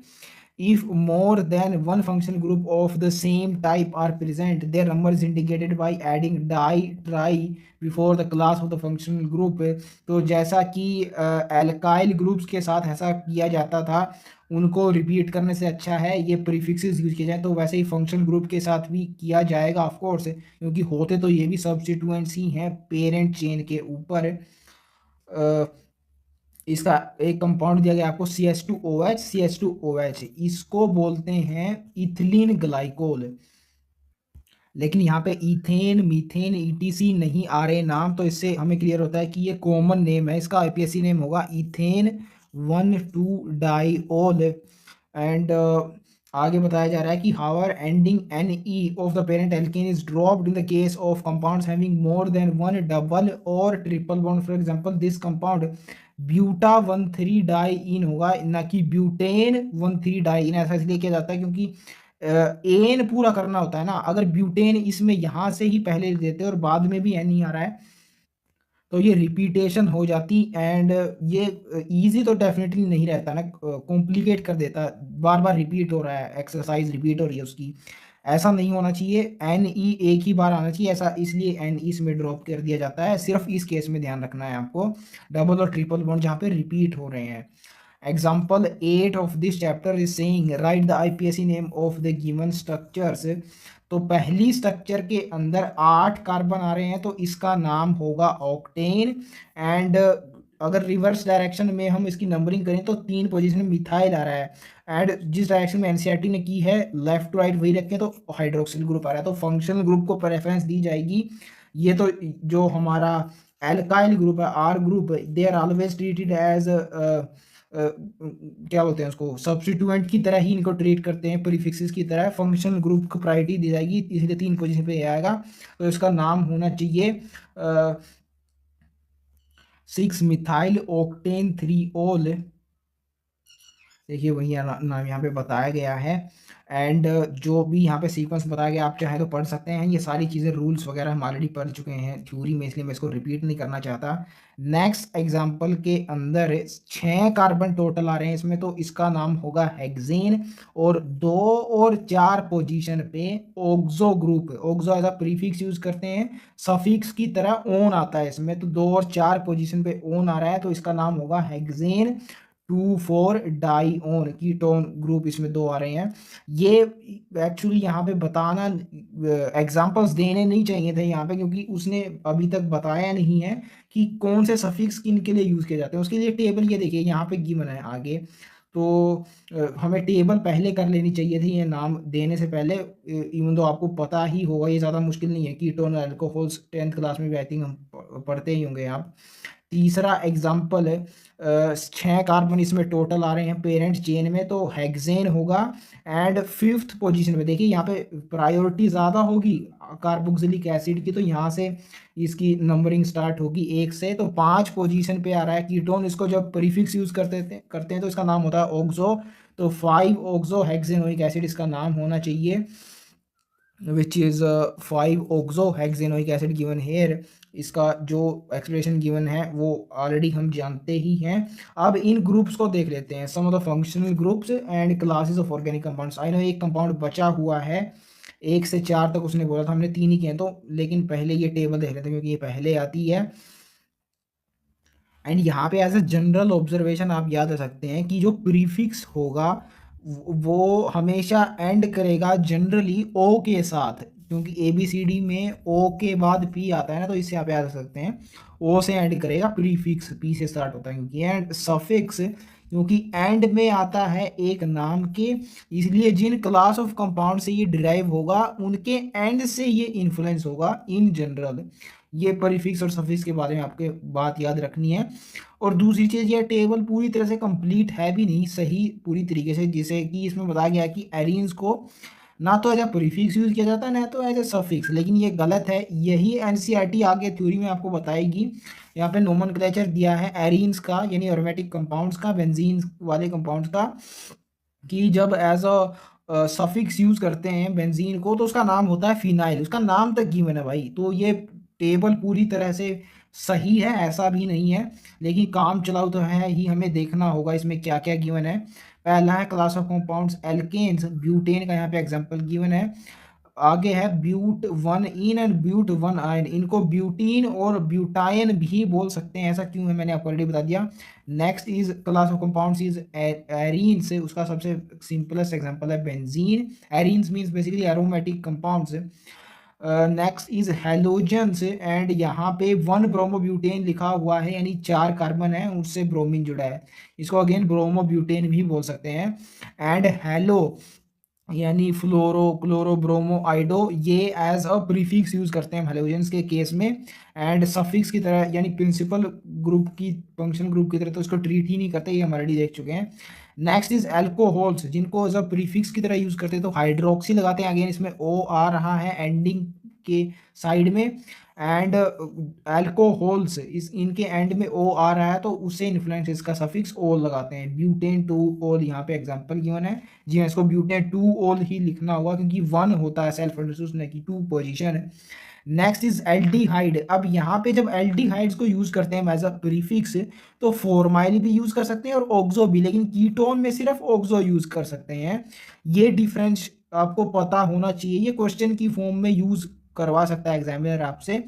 S1: If more than one functional group of the same type are present, their number is indicated by adding di, tri before the class of the functional group। तो जैसा कि alkyl groups के साथ ऐसा किया जाता था, उनको रिपीट करने से अच्छा है ये प्रीफिक्सेस यूज किए जाए, तो वैसे ही फंक्शन ग्रुप के साथ भी किया जाएगा ऑफ कोर्स, क्योंकि होते तो ये भी सब्स्टिट्यूएंट्स ही हैं पेरेंट चेन के ऊपर। इसका एक कंपाउंड दिया गया आपको CH2OH इसको बोलते हैं इथिलीन ग्लाइकोल। लेकिन यहाँ पे इथेन, मीथेन, ETC नहीं आ रहे नाम, तो इससे हमें क्लियर होता है कि ये कॉमन नेम है, इसका IPSC नेम होगा इथेन 1,2-डाइओल। एंड आगे बताया जा रहा है कि however ending n e of the parent alkane is dropped in the case of compounds having more than one double और triple bond. For example this compound buta 1,3 di ene होगा, ना कि ब्यूटेन 1,3 डाई इन। ऐसा इसलिए किया जाता है क्योंकि एन पूरा करना होता है ना। अगर ब्यूटेन इसमें यहाँ से ही पहले देते और बाद में भी एन ही आ रहा है तो ये रिपीटेशन हो जाती। एंड ये इजी तो डेफिनेटली नहीं रहता ना, कॉम्प्लिकेट कर देता, बार बार रिपीट हो रहा है, एक्सरसाइज रिपीट हो रही है उसकी। ऐसा नहीं होना चाहिए, एन ई एक ही बार आना चाहिए, ऐसा इसलिए एन ई इसमें ड्रॉप कर दिया जाता है। सिर्फ इस केस में ध्यान रखना है आपको, डबल और ट्रिपल बॉन्ड जहाँ पे रिपीट हो रहे हैं। Example 8 of this chapter is saying write the IPSC name of the given structures। तो पहली स्ट्रक्चर के अंदर 8 कार्बन आ रहे हैं तो इसका नाम होगा ऑक्टेन। एंड अगर रिवर्स डायरेक्शन में हम इसकी नंबरिंग करें तो 3 पोजीशन में मिथाइल आ रहा है। एंड जिस डायरेक्शन में एनसीईआरटी ने की है लेफ्ट टू राइट वही रखें तो हाइड्रोक्सिल ग्रुप आ रहा है, तो फंक्शनल ग्रुप को प्रेफरेंस दी जाएगी। ये तो जो हमारा एल्काइल ग्रुप है, R group, they are always treated as क्या बोलते हैं उसको, सब्स्टिट्यूएंट की तरह ही इनको ट्रीट करते हैं, प्रीफिक्सेस की तरह। फंक्शनल ग्रुप को प्रायोरिटी दी जाएगी, इसलिए 3 पोजीशन पे आएगा। तो इसका नाम होना चाहिए 6 मिथाइल ऑक्टेन 3 ओल। देखिए वही नाम यहाँ पे बताया गया है। एंड जो भी यहाँ पे सीक्वेंस बताया गया आप चाहे तो पढ़ सकते हैं, ये सारी चीज़ें रूल्स वगैरह हम ऑलरेडी पढ़ चुके हैं थ्योरी में, इसलिए मैं इसको रिपीट नहीं करना चाहता। नेक्स्ट एग्जांपल के अंदर 6 कार्बन टोटल आ रहे हैं इसमें, तो इसका नाम होगा हेक्सेन। और 2 और 4 पोजीशन पे oxo group, oxo as a prefix use करते हैं, सफिक्स की तरह ओन आता है इसमें, तो 2 और 4 पोजीशन पे ओन आ रहा है तो इसका नाम होगा हेक्सेन 2,4 डाईओन। कीटोन ग्रुप इसमें 2 आ रहे हैं। ये एक्चुअली यहाँ पे बताना, एग्जांपल्स देने नहीं चाहिए थे यहाँ पे, क्योंकि उसने अभी तक बताया नहीं है कि कौन से सफिक्स किन के लिए यूज किए जाते हैं। उसके लिए टेबल ये देखिए यहाँ पे गिवन है आगे, तो हमें टेबल पहले कर लेनी चाहिए थी ये नाम देने से पहले। इवन तो आपको पता ही होगा, ये ज़्यादा मुश्किल नहीं है। कीटोन अल्कोहल्स 10th क्लास में भी आई थिंक हम पढ़ते ही होंगे आप। तीसरा एग्जाम्पल है 6 कार्बन इसमें टोटल आ रहे हैं पेरेंट चेन में, तो हेक्सेन होगा। एंड 5th पोजीशन में देखिए यहाँ पे प्रायोरिटी ज़्यादा होगी कार्बोक्सिलिक एसिड की, तो यहाँ से इसकी नंबरिंग स्टार्ट होगी 1 से। तो 5 पोजीशन पे आ रहा है कीटोन, इसको जब प्रीफिक्स यूज करते हैं तो इसका नाम होता है ऑक्सो। तो 5 ऑक्सो हेक्सेनोइक एसिड इसका नाम होना चाहिए, which is 5 oxo hexanoic acid given here. इसका जो एक्सप्रेशन गिवन है वो ऑलरेडी हम जानते ही हैं। अब इन ग्रुप्स को देख लेते हैं, some of the functional groups and classes of organic compounds. I know एक कंपाउंड बचा हुआ है, 1 से 4 तक उसने बोला था, हमने 3 ही किए तो, लेकिन पहले ये टेबल देख लेते हैं क्योंकि ये पहले आती है। एंड यहाँ पे एज ए जनरल ऑब्जर्वेशन आप याद रख सकते हैं कि जो प्रीफिक्स होगा वो हमेशा एंड करेगा जनरली ओ के साथ, क्योंकि ए बी सी डी में ओ के बाद पी आता है ना, तो इससे आप याद रख सकते हैं ओ से एंड करेगा, प्रीफिक्स पी से स्टार्ट होता है क्योंकि। एंड सफिक्स क्योंकि एंड में आता है एक नाम के, इसलिए जिन क्लास ऑफ कंपाउंड से ये डिराइव होगा उनके एंड से ये इन्फ्लुएंस होगा इन जनरल। ये प्रीफिक्स और सफिक्स के बारे में आपके बात याद रखनी है। और दूसरी चीज़, ये टेबल पूरी तरह से कंप्लीट है भी नहीं सही पूरी तरीके से, जैसे कि इसमें बताया गया कि एरीन्स को ना तो एज ए प्रीफिक्स यूज किया जाता है ना तो एज ए सफिक्स, लेकिन ये गलत है। यही एनसीईआरटी आगे थ्योरी में आपको बताएगी। यहाँ पे नोमेनक्लेचर दिया है एरीन्स का, यानी एरोमेटिक कंपाउंड्स का, बेंजीन वाले कंपाउंड्स का, कि जब एज अ सफिक्स यूज करते हैं बेंजीन को तो उसका नाम होता है फिनाइल, उसका नाम तक गिवन है भाई। तो ये टेबल पूरी तरह से सही है ऐसा भी नहीं है, लेकिन काम चलाओ तो है ही, हमें देखना होगा इसमें क्या क्या गिवन है। पहला है class of compounds alkanes, butane का यहाँ पे एग्जांपल गिवन है। आगे है but 1 ene and but 1 yne, इनको ब्यूटीन और ब्यूटायन भी बोल सकते हैं, ऐसा क्यों है मैंने आपको ऑलरेडी बता दिया। Next is class of compounds is arenes, उसका सबसे सिंपलेस्ट एग्जांपल है benzene. Arenes means basically aromatic compounds. Next is halogens, and यहाँ पे 1 ब्रोमोब्यूटेन लिखा हुआ है, यानी 4 कार्बन है उससे ब्रोमीन जुड़ा है, इसको अगेन ब्रोमोब्यूटेन भी बोल सकते हैं। एंड हेलो यानी फ्लोरो क्लोरो ब्रोमो आइडो, ये एज अ प्रीफिक्स यूज करते हैं हेलोजेंस के केस में, एंड सफिक्स की तरह यानी प्रिंसिपल ग्रुप की फंक्शन ग्रुप की तरह तो इसको ट्रीट ही नहीं करते, ये हम ऑलरेडी देख चुके हैं। नेक्स्ट इज एल्कोहल्स, जिनको एज अ प्रीफिक्स की तरह यूज करते हैं तो हाइड्रोक्सी लगाते हैं, अगेन इसमें ओ आ रहा है एंडिंग के साइड में, एंड अल्कोहल्स इस इनके एंड में ओ आ रहा है तो उससे इन्फ्लुएंस इसका सफिक्स ओल लगाते हैं। ब्यूटेन टू ओल यहाँ पे एग्जांपल गिवन है, जी हाँ, इसको ब्यूटेन टू ओल ही लिखना होगा क्योंकि वन होता है सेल्फ एडजस्ट नहीं कि टू पोजीशन है। नेक्स्ट इज एल्डिहाइड, अब यहाँ पे जब एल्डिहाइड्स को यूज करते हैं एज अ प्रीफिक्स तो फॉर्माइल भी यूज कर सकते हैं और ऑक्सो भी, लेकिन कीटोन में सिर्फ ऑक्सो यूज कर सकते हैं। ये डिफरेंस आपको पता होना चाहिए, ये क्वेश्चन की फॉर्म में यूज करवा सकता है एग्जामिनर आपसे,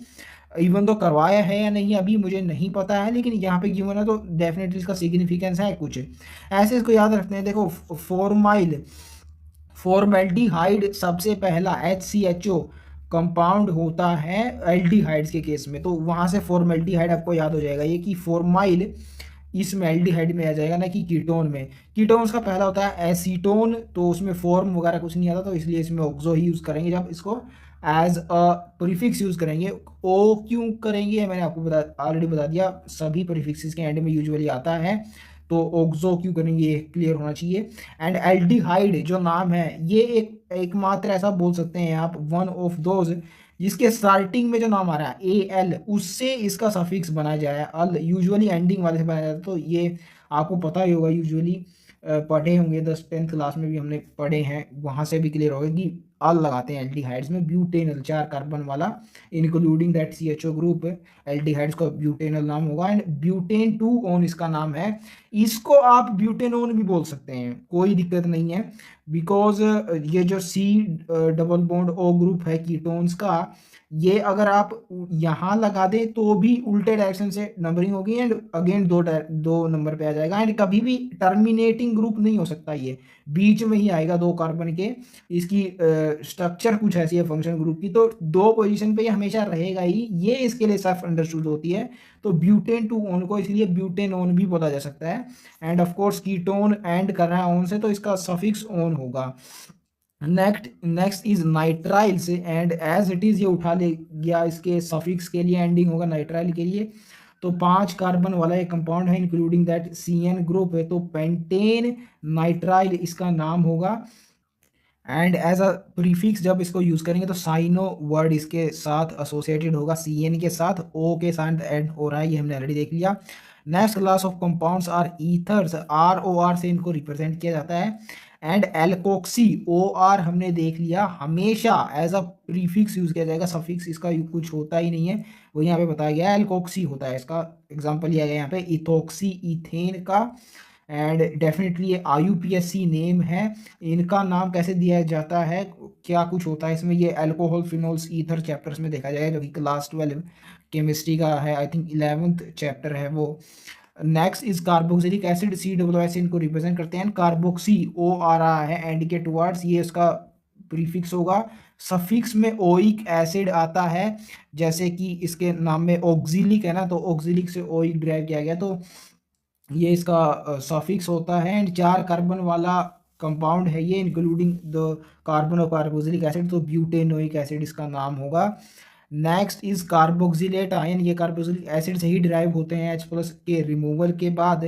S1: इवन तो करवाया है या नहीं अभी मुझे नहीं पता है, लेकिन यहाँ पे गिवन है तो डेफिनेटली इसका सिग्निफिकेंस है कुछ ऐसे, इसको याद रखते हैं। देखो फॉर्माइल फॉर्मेल्डिहाइड सबसे पहला HCHO कंपाउंड होता है एल्डिहाइड्स के केस में, तो वहां से फॉर्मेल्डिहाइड आपको याद हो जाएगा ये कि फॉर्माइल इसमें एल्डिहाइड में आ जाएगा ना कि कीटोन में। कीटोन उसका पहला होता है एसीटोन, तो उसमें फॉर्म वगैरह कुछ नहीं आता तो इसलिए इसमें ऑक्सो ही यूज करेंगे जब इसको एज अ प्रीफिक्स यूज करेंगे। ओ क्यों करेंगे मैंने आपको ऑलरेडी बता दिया, सभी प्रीफिक्सेस के एंड में यूजुअली आता है, तो ऑक्सो क्यों करेंगे ये क्लियर होना चाहिए। एंड एल्डिहाइड जो नाम है ये एकमात्र ऐसा बोल सकते हैं आप, वन ऑफ दोज जिसके स्टार्टिंग में जो नाम आ रहा है AL उससे इसका सफिक्स बनाया जाए, अल यूजुअली एंडिंग वाले से बनाया जाता है, तो ये आपको पता ही होगा, यूजुअली पढ़े होंगे 10th क्लास में भी हमने पढ़े हैं, वहां से भी क्लियर होगा कि अल लगाते हैं एल्डिहाइड्स में, ब्यूटेनल 4 कार्बन वाला including that CHO group, aldehydes का ब्यूटेनल नाम होगा। एंड ब्यूटेन 2 ऑन इसका नाम है, इसको आप ब्यूटेनोन भी बोल सकते हैं, कोई दिक्कत नहीं है, बिकॉज ये जो C double bond O group है कीटोन्स का, ये अगर आप यहाँ लगा दे तो भी उल्टे डायरेक्शन से नंबरिंग होगी एंड अगेन दो नंबर पे आ जाएगा, एंड कभी भी टर्मिनेटिंग ग्रुप नहीं हो सकता, ये बीच में ही आएगा 2 कार्बन के, इसकी स्ट्रक्चर कुछ ऐसी है फंक्शन ग्रुप की, तो 2 पोजीशन पे ये हमेशा रहेगा ही, ये इसके लिए सेल्फ अंडरस्टूड होती है। तो ब्यूटेन 2 ऑन को इसलिए ब्यूटेन ऑन भी बोला जा सकता है, and of course ketone end कर रहा है ऑन से तो इसका सफिक्स ऑन होगा। Next is nitriles, and as it is ये उठा ले गया, इसके सफिक्स के लिए एंडिंग होगा नाइट्राइल के लिए, तो 5 कार्बन वाला एक कंपाउंड है इंक्लूडिंग दैट CN ग्रुप है, तो पेंटेन नाइट्राइल इसका नाम होगा। एंड एज अ प्रीफिक्स जब इसको यूज करेंगे तो साइनो वर्ड इसके साथ एसोसिएटेड होगा, CN के साथ, O के साथ एड हो रहा है, ये हमने ऑलरेडी देख लिया। Next class of compounds are ethers, ROR से इनको रिप्रेजेंट किया जाता है। एंड एल्कोक्सी OR हमने देख लिया, हमेशा एज अ प्रीफिक्स यूज किया जाएगा, सफिक्स इसका कुछ होता ही नहीं है, वो यहाँ पे बताया गया है एल्कोक्सी होता है, इसका एग्जाम्पल लिया गया यहाँ पे इथोक्सी इथेन का। एंड डेफिनेटली ये IUPAC नेम है, इनका नाम कैसे दिया जाता है, क्या कुछ होता है इसमें, ये अल्कोहल फिनोल्स ईथर चैप्टर्स में देखा जाएगा, जो कि क्लास 12 केमिस्ट्री का है, आई थिंक 11th चैप्टर है वो। Next is carboxylic acid, COOS इनको रिप्रेजेंट करते हैं, कार्बोक्सी O आ रहा है एंड के टुवर्ड्स, ये इसका प्रीफिक्स होगा। सफिक्स में ओइक एसिड आता है, जैसे कि इसके नाम में ऑक्सिलिक है ना, तो ऑक्सिलिक से ओइक ड्राइव किया गया, तो ये इसका सफिक्स होता है। एंड 4 कार्बन वाला कंपाउंड है ये इंक्लूडिंग द कार्बन और कार्बोक्सिलिक एसिड, तो ब्यूटेनोइक एसिड इसका नाम होगा। नेक्स्ट इज कार्बोक्सिलेट आयन, ये कार्बोक्सिलिक एसिड से ही डिराइव होते हैं H+ के रिमूवल के बाद,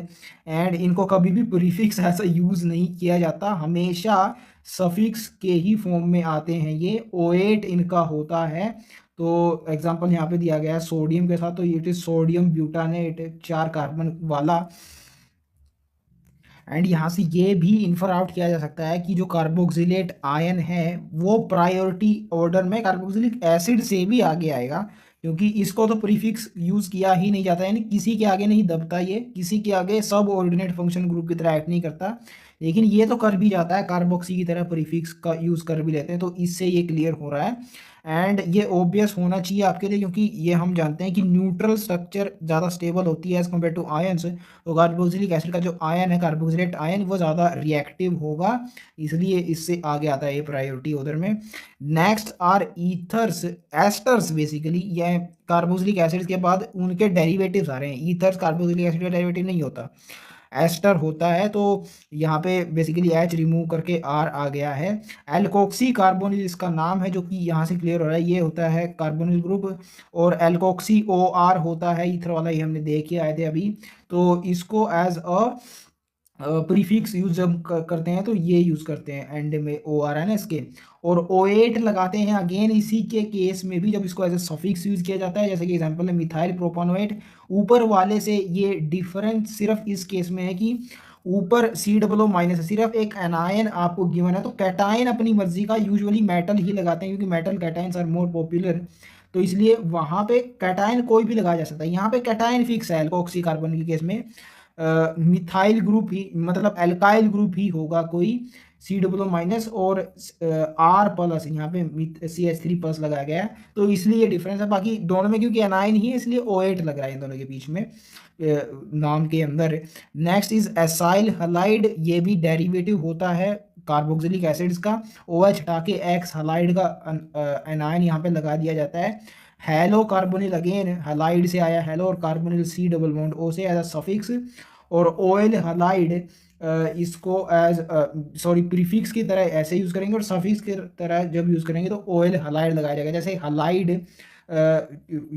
S1: एंड इनको कभी भी प्रीफिक्स ऐसा यूज नहीं किया जाता, हमेशा सफिक्स के ही फॉर्म में आते हैं ये। O8 इनका होता है, तो एग्जांपल यहाँ पे दिया गया है सोडियम के साथ, तो इट इज सोडियम ब्यूटानेट 4 कार्बन वाला। एंड यहाँ से ये भी इन्फर आउट किया जा सकता है कि जो कार्बोक्सिलेट आयन है वो प्रायोरिटी ऑर्डर में कार्बोक्सिलिक एसिड से भी आगे आएगा, क्योंकि इसको तो प्रीफिक्स यूज किया ही नहीं जाता, यानी किसी के आगे नहीं दबता, ये किसी के आगे सब ऑर्डिनेट फंक्शन ग्रुप की तरह एक्ट नहीं करता, लेकिन ये तो कर भी जाता है, कार्बोक्सी की तरह प्रीफिक्स का यूज कर भी लेते हैं, तो इससे ये क्लियर हो रहा है। एंड ये ऑब्वियस होना चाहिए आपके लिए, क्योंकि ये हम जानते हैं कि न्यूट्रल स्ट्रक्चर ज़्यादा स्टेबल होती है एज कम्पेयर टू आयंस, तो कार्बोक्सिलिक एसिड का जो आयन है कार्बोक्सिलेट आयन वो ज़्यादा रिएक्टिव होगा, इसलिए इससे आगे आता है ये प्रायोरिटी ऑर्डर में। Next are ethers esters, basically ये कार्बोक्सिलिक एसिड के बाद उनके डेरिवेटिव्स आ रहे हैं, ईथर्स कार्बोक्सिलिक एसिड का डेरिवेटिव नहीं होता। एस्टर होता है, तो यहाँ पे बेसिकली एच रिमूव करके आर आ गया है। एल्कोक्सी कार्बोनिल इसका नाम है, जो कि यहाँ से क्लियर हो रहा है, ये होता है कार्बोनिल ग्रुप। और एल्कोक्सी ओ आर होता है ईथर वाला, ये हमने देख के आए थे अभी। तो इसको एज अ प्रीफिक्स यूज जब करते हैं तो ये यूज करते हैं एंड में ओ आर है ना इसके। और ओ एट लगाते हैं अगेन इसी के केस में भी, जब इसको एज ए सफिक्स यूज किया जाता है, जैसे कि एग्जांपल है मिथाइल प्रोपानोएट। ऊपर वाले से ये डिफरेंस सिर्फ इस केस में है कि ऊपर सी डबल ओ माइनस है, सिर्फ एक एनायन आपको गिवन है, तो कैटायन अपनी मर्जी का यूजुअली मेटल ही लगाते हैं, क्योंकि metal cations are more popular. तो इसलिए वहां पे कैटायन कोई भी लगाया जा सकता है। यहाँ पे कैटायन फिक्स है अल्कोक्सी कार्बन के केस में, मिथाइल ग्रुप ही, मतलब एल्काइल ग्रुप ही होगा कोई, सी डब्ल्यू माइनस और आर प्लस, यहाँ पे सी एच थ्री प्लस लगाया गया है, तो इसलिए ये डिफरेंस है। बाकी दोनों में क्योंकि एनाइन ही है इसलिए ओ एट लग रहा है इन दोनों के बीच में नाम के अंदर। नेक्स्ट इज एसाइल हलाइड, ये भी डेरिवेटिव होता है कार्बोक्सिलिक एसिड्स का। ओ एच हटा के एक्स हलाइड का एनाइन यहाँ पे लगा दिया जाता है। हेलो कार्बोनिल अगेन हलाइड से आया हेलो, और carbonyl C double bond O से एज अ सफिक्स। और ऑयल हलाइड इसको एज सॉरी प्रीफिक्स की तरह ऐसे यूज करेंगे, और सफिक्स की तरह जब यूज करेंगे तो ऑयल हलाइड लगाया जाएगा। जैसे हलाइड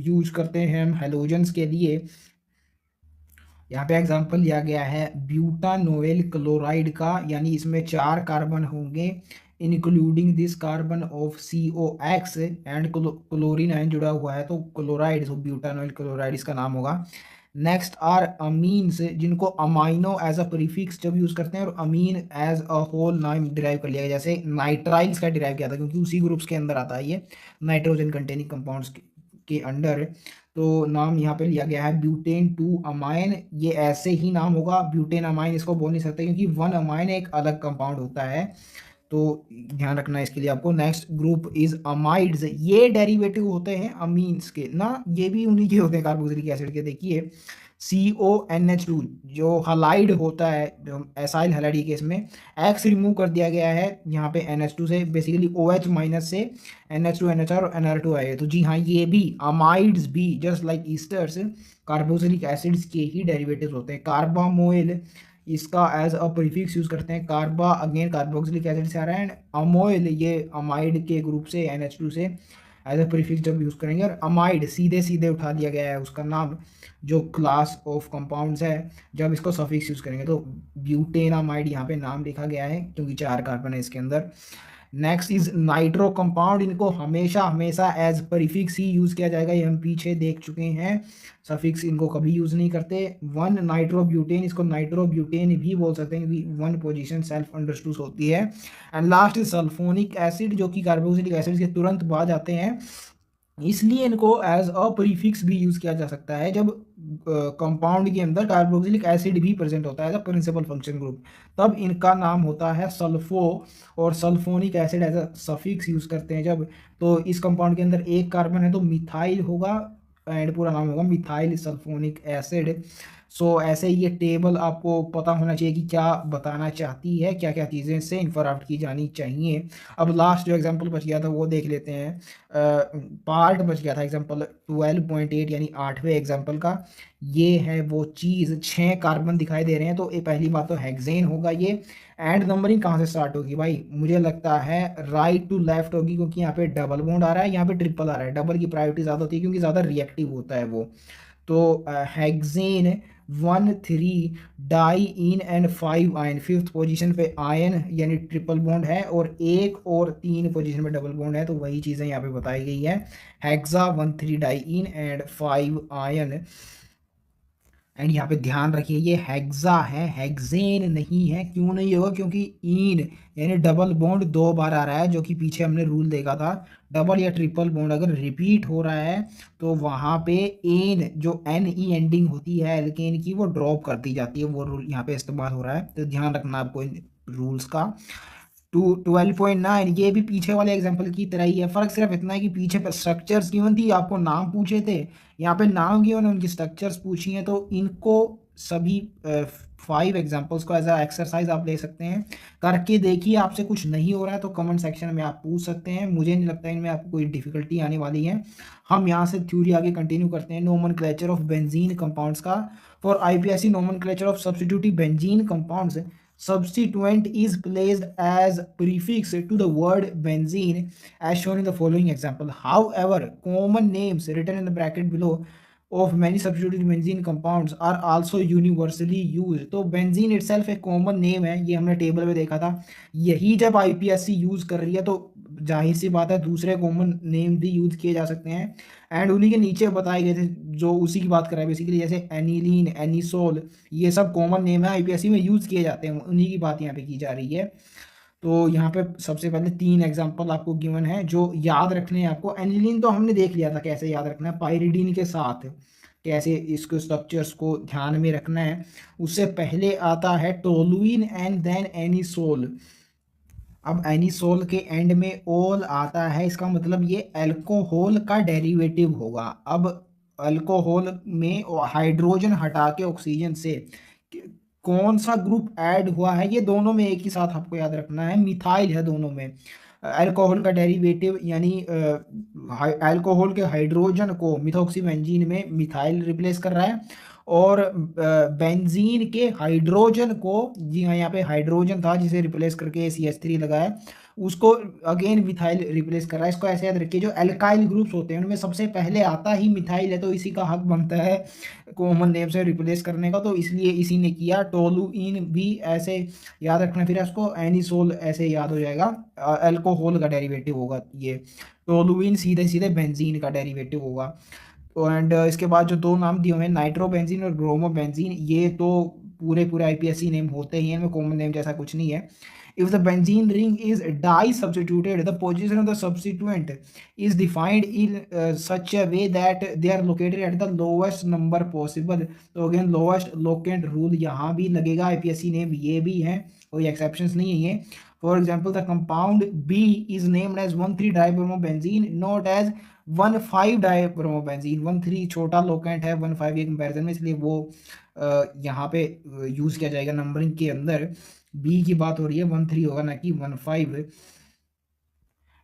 S1: यूज करते हैं हम हेलोजन्स के लिए। यहाँ पे एग्जांपल लिया गया है ब्यूटानोइल क्लोराइड का, यानी इसमें 4 कार्बन होंगे, including this carbon of COX and chlorine ion जुड़ा हुआ है, तो क्लोराइड, तो ब्यूटानोइल क्लोराइड इसका नाम होगा। नेक्स्ट आर अमीन्स, जिनको अमाइनो एज अ प्रीफिक्स जब यूज करते हैं, और अमीन एज अ होल नाम डिराइव कर लिया गया, जैसे नाइट्राइल्स का डिराइव किया था क्योंकि उसी ग्रुप्स के अंदर आता है ये, नाइट्रोजन कंटेनिंग कंपाउंड्स के अंडर। तो नाम यहाँ पे लिया गया है ब्यूटेन टू अमाइन, ये ऐसे ही नाम होगा, ब्यूटेन अमाइन इसको बोल नहीं सकते क्योंकि वन अमाइन एक अलग कंपाउंड होता है, तो ध्यान रखना है इसके लिए आपको। नेक्स्ट ग्रुप इज अमाइड्स, ये डेरिवेटिव होते हैं अमीन्स के ना, ये भी उन्हीं के होते हैं कार्बोक्सिलिक एसिड के। देखिए CONH2 जो हलाइड होता है, जो एसाइल हलाइड के केस में एक्स रिमूव कर दिया गया है यहाँ पे NH2 से, बेसिकली OH माइनस से NH2 NHR और NR2 आए, तो जी हाँ ये भी अमाइड्स भी just like esters carboxylic acids के ही डेरिवेटिव्स होते हैं। कार्बामोइल इसका एज अ प्रीफिक्स यूज करते हैं, कार्बा अगेन कार्बोक्सिलिक एसिड से आ रहा है, एंड अमोइल ये अमाइड के ग्रुप से NH2 से एज अ प्रीफिक्स जब यूज करेंगे। और अमाइड सीधे सीधे उठा दिया गया है उसका नाम, जो क्लास ऑफ कंपाउंड्स है, जब इसको सफिक्स यूज करेंगे तो ब्यूटेनामाइड यहाँ पे नाम लिखा गया है क्योंकि 4 कार्बन है इसके अंदर। नेक्स्ट इज नाइट्रो कंपाउंड, इनको हमेशा हमेशा एज प्रीफिक्स ही यूज किया जाएगा, ये हम पीछे देख चुके हैं, सफिक्स इनको कभी यूज नहीं करते। वन नाइट्रोब्यूटेन, इसको नाइट्रोब्यूटेन भी बोल सकते हैं क्योंकि वन पोजीशन सेल्फ अंडरस्टूड होती है। And last is sulphonic acid, जो कि कार्बोक्सिलिक एसिड के तुरंत बाद आते हैं, इसलिए इनको एज अ प्रीफिक्स भी यूज किया जा सकता है जब कंपाउंड के अंदर कार्बोक्सिलिक एसिड भी प्रेजेंट होता है as a principal function group, तब इनका नाम होता है सल्फो। और sulfonic acid as a suffix use करते हैं जब, तो इस कंपाउंड के अंदर एक कार्बन है तो मिथाइल होगा, एंड पूरा नाम होगा मिथाइल सल्फोनिक एसिड। सो ऐसे ये टेबल आपको पता होना चाहिए कि क्या बताना चाहती है, क्या क्या चीज़ें इससे इन्फराफ्ट की जानी चाहिए। अब लास्ट जो एग्जांपल बच गया था वो देख लेते हैं। पार्ट बच गया था एग्जांपल 12.8 यानी 8वें एग्जांपल का, ये है वो चीज़, 6 कार्बन दिखाई दे रहे हैं, तो ये पहली बात तो हेक्सेन होगा ये। एंड नंबरिंग कहाँ से स्टार्ट होगी भाई, मुझे लगता है राइट टू लेफ्ट होगी, क्योंकि यहाँ पे डबल बॉन्ड आ रहा है, यहाँ पे ट्रिपल आ रहा है, डबल की प्रायोरिटी ज़्यादा होती है क्योंकि ज़्यादा रिएक्टिव होता है वो। तो hexane 1 3 diene and 5 yne, fifth position पे आयन यानी ट्रिपल बॉन्ड है, और 1 और 3 पोजीशन पे डबल बॉन्ड है, तो वही चीज़ें यहाँ पे बताई गई है। Hexa 1 3 diene and 5 yne. And यहाँ पे ध्यान रखिए ये हेक्सा है, हेक्सेन नहीं है। क्यों नहीं होगा, क्योंकि इन यानी डबल बॉन्ड 2 बार आ रहा है, जो कि पीछे हमने रूल देखा था, डबल या ट्रिपल बॉन्ड अगर रिपीट हो रहा है तो वहां पे एन जो NE एंडिंग होती है एल्केन की, वो ड्रॉप कर दी जाती है, वो रूल यहाँ पे इस्तेमाल हो रहा है, तो ध्यान रखना आपको इन रूल्स का। 12.9 ये भी पीछे वाले एग्जांपल की तरह ही है, फर्क सिर्फ इतना है कि पीछे पर स्ट्रक्चर्स गिवन थी, आपको नाम पूछे थे, यहाँ पे नाम गिवन है, उनकी स्ट्रक्चर्स पूछी हैं, तो इनको सभी 5 एग्जांपल्स को एज अ एक्सरसाइज आप ले सकते हैं, करके देखिए। आपसे कुछ नहीं हो रहा है तो कमेंट सेक्शन में आप पूछ सकते हैं, मुझे नहीं लगता इनमें आपको कोई डिफिकल्टी आने वाली है। हम यहाँ से थ्योरी आगे कंटिन्यू करते हैं नोमेनक्लेचर ऑफ बेंजीन कंपाउंड्स का, For IPSC nomenclature of substitutive benzene compounds, substituent is placed as prefix to the word benzene as shown in the following example. However, common names written in the bracket below of many substituted benzene compounds are also universally used. तो benzene itself एक common name है, ये हमने table में देखा था. यही जब आईपीएससी यूज कर रही है तो जाहिर सी बात है दूसरे कॉमन नेम भी यूज किए जा सकते हैं. एंड उन्हीं के नीचे बताए गए थे जो उसी की बात कर रहा है बेसिकली, जैसे एनिलीन, एनिसोल, ये सब कॉमन नेम है, आईपीएससी में यूज किए जाते हैं, उन्हीं की बात यहाँ पे की जा रही है. तो यहाँ पे सबसे पहले 3 एग्जांपल आपको गिवन है जो याद रखने हैं आपको. एनिलीन तो हमने देख लिया था कैसे याद रखना है, पाइरिडीन के साथ कैसे इसको स्ट्रक्चर्स को ध्यान में रखना है. उससे पहले आता है टोलुइन एंड देन एनिसोल. अब एनिसोल के एंड में ओल आता है, इसका मतलब ये अल्कोहल का डेरिवेटिव होगा. अब अल्कोहल में हाइड्रोजन हटा के ऑक्सीजन से कौन सा ग्रुप ऐड हुआ है, ये दोनों में एक ही साथ आपको याद रखना है, मिथाइल है दोनों में. अल्कोहल का डेरिवेटिव यानी अल्कोहल के हाइड्रोजन को मिथॉक्सी बेंजीन में मिथाइल रिप्लेस कर रहा है, और बेंजीन के हाइड्रोजन को, जी हाँ यहाँ पे हाइड्रोजन था जिसे रिप्लेस करके CH3 लगाया, उसको अगेन मिथाइल रिप्लेस कर रहा है. इसको ऐसे याद रखिए, जो एल्काइल ग्रुप्स होते हैं उनमें सबसे पहले आता ही मिथाइल है, तो इसी का हक बनता है कॉमन नेम से रिप्लेस करने का, तो इसलिए इसी ने किया. टोलुइन भी ऐसे याद रखना, फिर इसको एनिसोल ऐसे याद हो जाएगा, अल्कोहल का डेरिवेटिव होगा ये. टोलुइन सीधे सीधे बेंजीन का डेरिवेटिव होगा. एंड इसके बाद जो 2 नाम दिए हुए हैं, नाइट्रोबेंजीन और ब्रोमोबेंजीन, ये तो पूरे पूरे आईपीएससी नेम होते ही हैं, इनमें कॉमन नेम जैसा कुछ नहीं है. If the benzene ring is di-substituted, the position of the substituent is defined in such a way that they are located at the lowest number possible. तो अगेन लोवेस्ट लोकेंट रूल यहाँ भी लगेगा, IPSC name ये भी है, कोई exceptions नहीं है ये. For example the compound B is named as 1,3-dibromobenzene, not as 1,5-dibromobenzene. 1,3 छोटा लोकेंट है 1,5 के कंपैरिजन में, इसलिए वो यहाँ पे यूज किया जाएगा नंबरिंग के अंदर. बी की बात हो रही है, 1,3 होगा ना कि 1,5.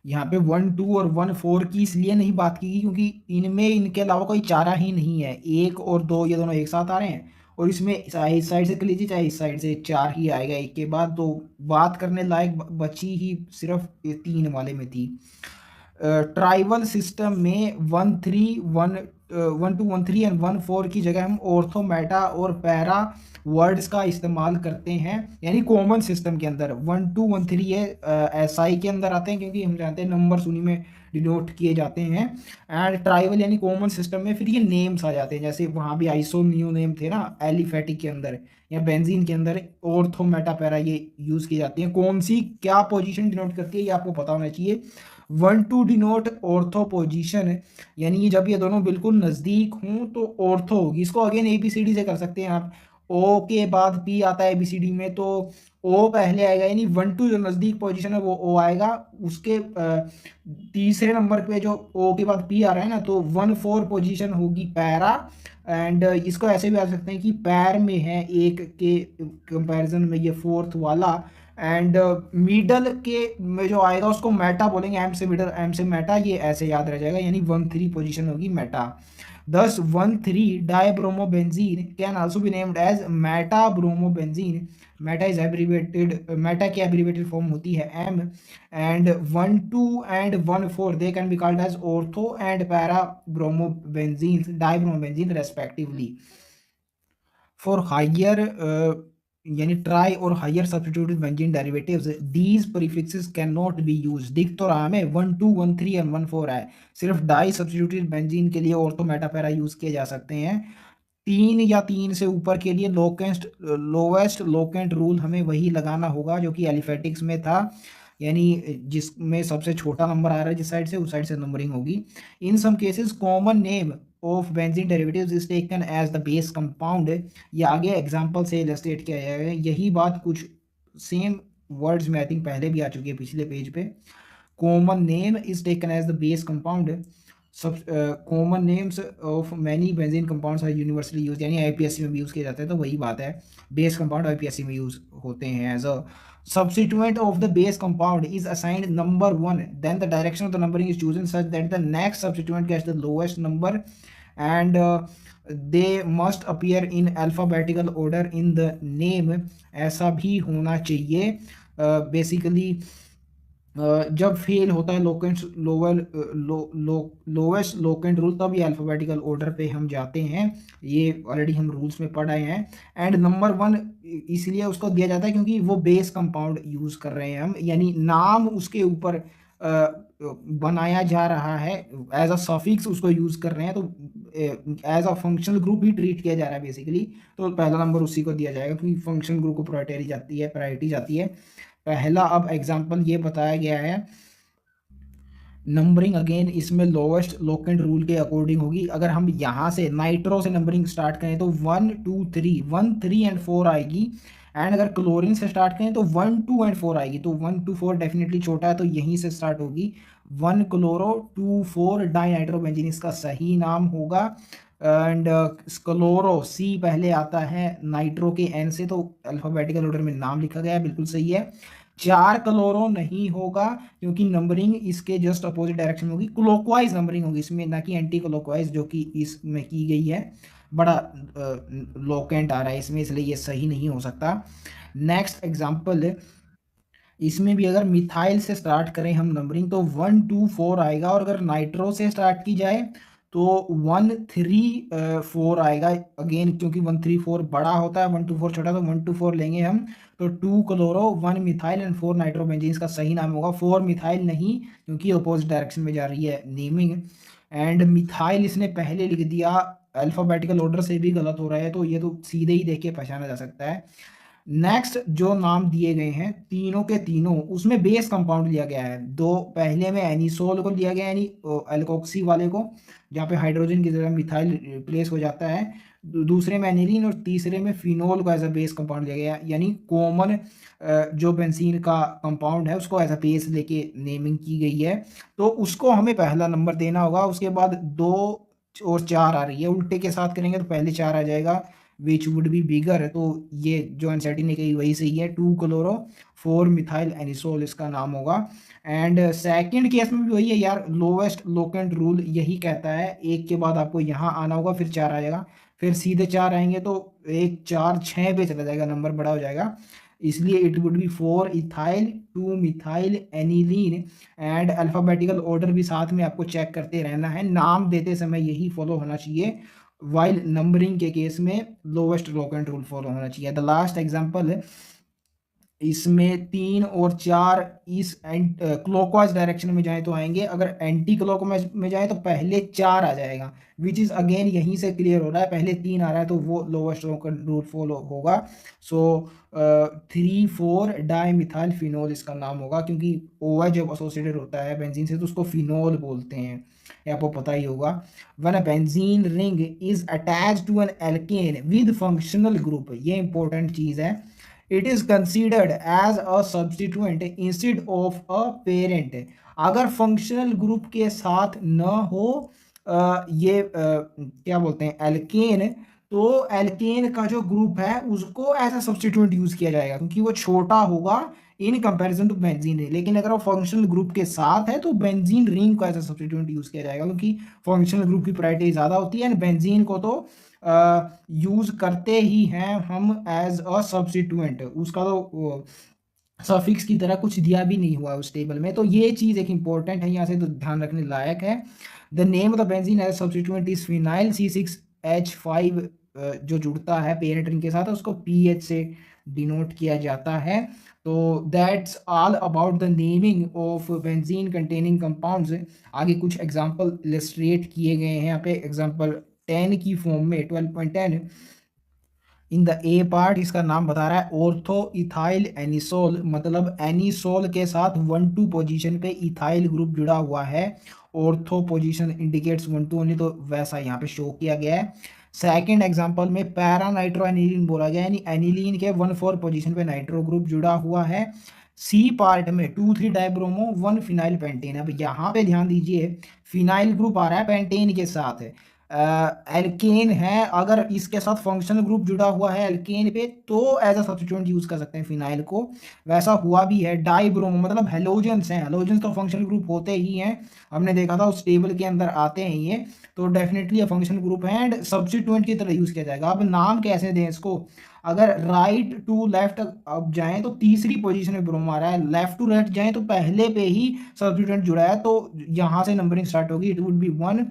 S1: यहाँ पे 1,2 और 1,4 की इसलिए नहीं बात की क्योंकि इनमें इनके अलावा कोई चारा ही नहीं है. 1 और 2 ये दोनों एक साथ आ रहे हैं, और इसमें इस साइड से कर लीजिए चाहे इस साइड से, 4 ही आएगा एक के बाद. तो बात करने लायक बची ही सिर्फ 3 वाले में थी. ट्राइबल सिस्टम में 1,3 1,2 1,3 एंड 1,4 की जगह हम ऑर्थो, मेटा और पैरा वर्ड्स का इस्तेमाल करते हैं, यानी कॉमन सिस्टम के अंदर 1,2 1,3 ये SI के अंदर आते हैं क्योंकि हम जानते हैं नंबर्स उन्हीं में डिनोट किए जाते हैं. एंड ट्राइबल यानी कॉमन सिस्टम में फिर ये नेम्स आ जाते हैं, जैसे वहाँ भी आइसो न्यू नेम थे ना एलिफेटिक के अंदर या बेंजीन के अंदर, ऑर्थो, मेटा, पैरा ये यूज की जाती है. कौन सी क्या पोजीशन डिनोट करती है ये आपको पता होना चाहिए. 1,2 डिनोट ऑर्थो पोजीशन, यानी जब ये दोनों बिल्कुल नज़दीक हों तो ऑर्थो होगी. इसको अगेन ABCD से कर सकते हैं आप. O के बाद P आता है ABCD में, तो O पहले आएगा, यानी 1,2 जो नज़दीक पोजीशन है वो O आएगा. उसके तीसरे नंबर पे जो O के बाद P आ रहा है ना, तो 1,4 पोजीशन होगी पैरा. एंड इसको ऐसे भी आ सकते हैं कि पैर में है एक के कंपैरिजन में ये 4th वाला. एंड मिडल के में जो आएगा उसको मेटा बोलेंगे, एम से मिडल एम से मेटा, ये ऐसे याद रह जाएगा, यानी 1,3 पोजीशन होगी Meta. Thus 1,3-dibromobenzene can also be named as meta-bromobenzene. Meta is abbreviated, meta की abbreviated form होती है M. And 1,2 and 1,4 they can be called as ortho and para-bromobenzenes, dibromobenzene respectively. For higher यानी tri और higher substituted benzene derivatives, these prefixes can not be use. दिख तो रहा हमें 1,2 1,3 and 1,4 है, सिर्फ डाई सब्स्टिट्यूटेड बेंजीन के लिए ऑर्थो, मेटा, पैरा यूज किए जा सकते हैं. 3 या 3 से ऊपर के लिए लोवेस्ट लोकेंट रूल हमें वही लगाना होगा जो कि एलिफेटिक्स में था, यानी जिसमें सबसे छोटा नंबर आ रहा है जिस साइड से, उस साइड से नंबरिंग होगी. In some cases common name of benzene derivatives is taken as the base compound. ये आगे एग्जांपल से इलस्ट्रेट किया जाएगा. यही बात कुछ सेम वर्ड्स में आई थिंक पहले भी आ चुकी है पिछले पेज पे. Common name is taken as the base compound. सब common names of many benzene compounds are universally use, यानी आईपीएससी में भी यूज़ किए जाते हैं, तो वही बात है. बेस कंपाउंड आईपीएससी में यूज होते हैं as a substituent of the base compound is assigned number 1, then the direction of the numbering is chosen such that the next substituent gets the lowest number. And they must appear in alphabetical order in the name, ऐसा भी होना चाहिए। Basically जब fail होता है locant lower lowest locant rule, तब ये alphabetical order पे हम जाते हैं। ये ऑलरेडी हम रूल्स में पढ़ आए हैं। एंड नंबर वन इसलिए उसको दिया जाता है क्योंकि वो बेस कंपाउंड यूज़ कर रहे हैं हम, यानी नाम उसके ऊपर बनाया जा रहा है, एज अ सफिक्स उसको यूज़ कर रहे हैं, तो एज अ फंक्शनल ग्रुप ही ट्रीट किया जा रहा है बेसिकली। तो पहला नंबर उसी को दिया जाएगा क्योंकि फंक्शनल ग्रुप को प्रायोरिटी जाती है। पहला अब एग्जाम्पल ये बताया गया है, नंबरिंग अगेन इसमें लोवेस्ट लोकेंट रूल के अकॉर्डिंग होगी। अगर हम यहाँ से नाइट्रो से नंबरिंग स्टार्ट करें तो 1 2 3 1 3 एंड 4 आएगी। एंड अगर क्लोरीन से स्टार्ट करें तो 1 2 एंड 4 आएगी। तो 1 2 4 डेफिनेटली छोटा है तो यहीं से स्टार्ट होगी। 1 क्लोरो 2 4 डाई नाइट्रोबेंजीन इसका सही नाम होगा। एंड क्लोरो सी पहले आता है नाइट्रो के एन से, तो अल्फाबेटिकल ऑर्डर में नाम लिखा गया है, बिल्कुल सही है। 4 क्लोरो नहीं होगा क्योंकि नंबरिंग इसके जस्ट अपोजिट डायरेक्शन में होगी, क्लॉकवाइज नंबरिंग होगी इसमें, ना कि एंटी क्लॉकवाइज जो कि इसमें की गई है। बड़ा लोकेंट आ रहा है इसमें, इसलिए ये सही नहीं हो सकता। नेक्स्ट एग्जांपल, इसमें भी अगर मिथाइल से स्टार्ट करें हम नंबरिंग तो 1 2 4 आएगा, और अगर नाइट्रो से स्टार्ट की जाए तो 1 3 4 आएगा। अगेन क्योंकि 1 3 4 बड़ा होता है, 1 2 4 छोटा, तो 1 2 4 लेंगे हम। तो 2 क्लोरो 1 मिथाइल एंड 4 नाइट्रोबेंजीन इसका सही नाम होगा। 4 मिथाइल नहीं क्योंकि अपोजिट डायरेक्शन में जा रही है नेमिंग। एंड मिथाइल इसने पहले लिख दिया, अल्फाबेटिकल ऑर्डर से भी गलत हो रहा है, तो ये तो सीधे ही देख के पहचाना जा सकता है। नेक्स्ट जो नाम दिए गए हैं तीनों के तीनों, उसमें बेस कंपाउंड लिया गया है। दो पहले में एनिसोल को लिया गया है, यानी एल्कोक्सी वाले को, जहाँ पे हाइड्रोजन की जगह मिथाइल रिप्लेस हो जाता है। दूसरे में एनिलीन, और तीसरे में फिनोल को एज अ बेस कंपाउंड लिया गया है, यानी कॉमन जो बेंजीन का कंपाउंड है उसको एज अ बेस लेके नेमिंग की गई है। तो उसको हमें पहला नंबर देना होगा। उसके बाद 2 और 4 आ रही है, उल्टे के साथ करेंगे तो पहले 4 आ जाएगा, विच वुड बी बिगर। तो ये जो एनसीईआरटी ने कही वही सही है, 2 क्लोरो 4 मिथाइल एनिसोल इसका नाम होगा। एंड सेकंड केस में भी वही है यार, लोवेस्ट लोकेंट रूल यही कहता है, एक के बाद आपको यहाँ आना होगा, फिर 4 आ जाएगा, फिर सीधे 4 आएंगे तो 1 4 6 पे चला जाएगा, नंबर बड़ा हो जाएगा। इसलिए it would be 4 ethyl 2 methyl aniline. And alphabetical order भी साथ में आपको चेक करते रहना है, नाम देते समय यही फॉलो होना चाहिए। वाइल नंबरिंग के केस में लोवेस्ट लोकेंट रूल फॉलो होना चाहिए। द लास्ट एग्जांपल, इसमें 3 और 4 इस क्लॉकवाइज डायरेक्शन में जाए तो आएंगे, अगर एंटी क्लॉकवाइज में जाए तो पहले 4 आ जाएगा, विच इज अगेन यहीं से क्लियर हो रहा है, पहले 3 आ रहा है तो वो लोवेस्ट लोकेंट रूल फॉलो होगा। सो 3 4 डाई मिथाइल फिनोल इसका नाम होगा, क्योंकि OH जब एसोसिएटेड होता है बेंजीन से तो उसको फिनोल बोलते हैं, ये आपको पता ही होगा। When a benzene ring is attached to an alkane with functional group, ये इंपॉर्टेंट चीज है, it is considered as a substituent instead of a parent. अगर फंक्शनल ग्रुप के साथ न हो क्या बोलते हैं एल्केन, तो एल्केन का जो ग्रुप है उसको एज अ सब्स्टिट्यूएंट यूज किया जाएगा क्योंकि वो छोटा होगा इन कंपैरिजन टू बेंजीन। लेकिन अगर वो फंक्शनल ग्रुप के साथ है तो बेंजीन रिंग को एज अ सब्स्टिट्यूएंट यूज किया जाएगा, क्योंकि फंक्शनल ग्रुप की प्रायोरिटी ज्यादा होती है, एंड बेंजीन को तो यूज करते ही हैं हम एज अ सब्स्टिट्यूएंट, उसका तो सफिक्स की तरह कुछ दिया भी नहीं हुआ उस टेबल में। तो ये चीज एक इंपॉर्टेंट है, यहाँ से तो ध्यान रखने लायक है। The name of the benzene as substituent is phenyl C6H5, जो जुड़ता है पेरेंट रिंग के साथ उसको PH से डिनोट किया जाता है। तो that's all about the naming of benzene containing compounds. आगे कुछ एग्जांपल इलस्ट्रेट किए गए हैं यहाँ पे, एग्जांपल 10 की फॉर्म में 12.10 इन द ए पार्ट, इसका नाम बता रहा है ऑर्थो इथाइल एनिसोल, मतलब एनिसोल के साथ 1 2 पोजीशन पे इथाइल ग्रुप जुड़ा हुआ है। ऑर्थो पोजीशन इंडिकेट्स 1 2 ओनली, तो वैसा यहाँ पे शो किया गया है। सेकंड एग्जांपल में पैरा नाइट्रो एनिलीन बोला गया है, यानी एनिलीन के 1 4 पोजीशन पे नाइट्रो ग्रुप जुड़ा हुआ है। सी पार्ट में 2 3 डाइब्रोमो 1 फिनाइल पेंटेन। अब यहाँ पे ध्यान दीजिए, फिनाइल ग्रुप आ रहा है पेंटेन के साथ, एल्केन है, अगर इसके साथ फंक्शनल ग्रुप जुड़ा हुआ है एल्केन पे तो एज अ सब्स्टिट्यूएंट यूज कर सकते हैं फिनाइल को। वैसा हुआ भी है। डाइब्रोमो मतलब हेलोजेंस हैं, हेलोजेंस तो फंक्शनल ग्रुप होते ही हैं, हमने देखा था उस टेबल के अंदर आते हैं ये, तो डेफिनेटली ये फंक्शनल ग्रुप है एंड सब्स्टिट्यूएंट की तरह यूज किया जाएगा। अब नाम कैसे दें इसको, अगर राइट टू लेफ्ट अब जाएं तो तीसरी पोजीशन में ब्रोमो आ रहा है, लेफ्ट टू राइट जाएं तो पहले पे ही सब्स्टिट्यूएंट जुड़ा है, तो यहाँ से नंबरिंग स्टार्ट होगी। It would be 1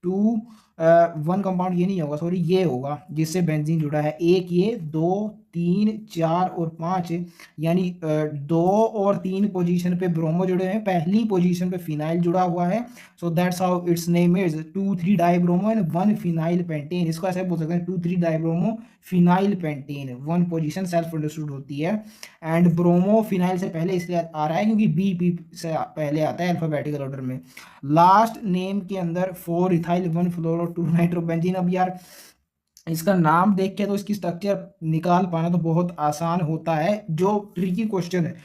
S1: 2 one compound ये नहीं होगा, सॉरी ये होगा जिससे बेंजीन जुड़ा है, एक ये, 2 3 4 और 5, यानी 2 और 3 पोजीशन पे ब्रोमो जुड़े हैं, पहली पोजीशन पे फिनाइल जुड़ा हुआ है। So that's how it's name is 2 3 dibromo and 1 phenyl pentane. इसको ऐसे बोल सकते हैं 2 3 dibromo phenyl pentane, 1 position self understood होती है। एंड ब्रोमो फिनाइल से पहले इसलिए आ रहा है क्योंकि बी पी से पहले आता है अल्फाबेटिकल ऑर्डर में। लास्ट नेम के अंदर 4 इथाइल 1 फ्लोरो 2 नाइट्रोबेंजीन। अब यार इसका नाम देख के तो इसकी स्ट्रक्चर निकाल पाना तो बहुत आसान होता है। जो ट्रिकी क्वेश्चन है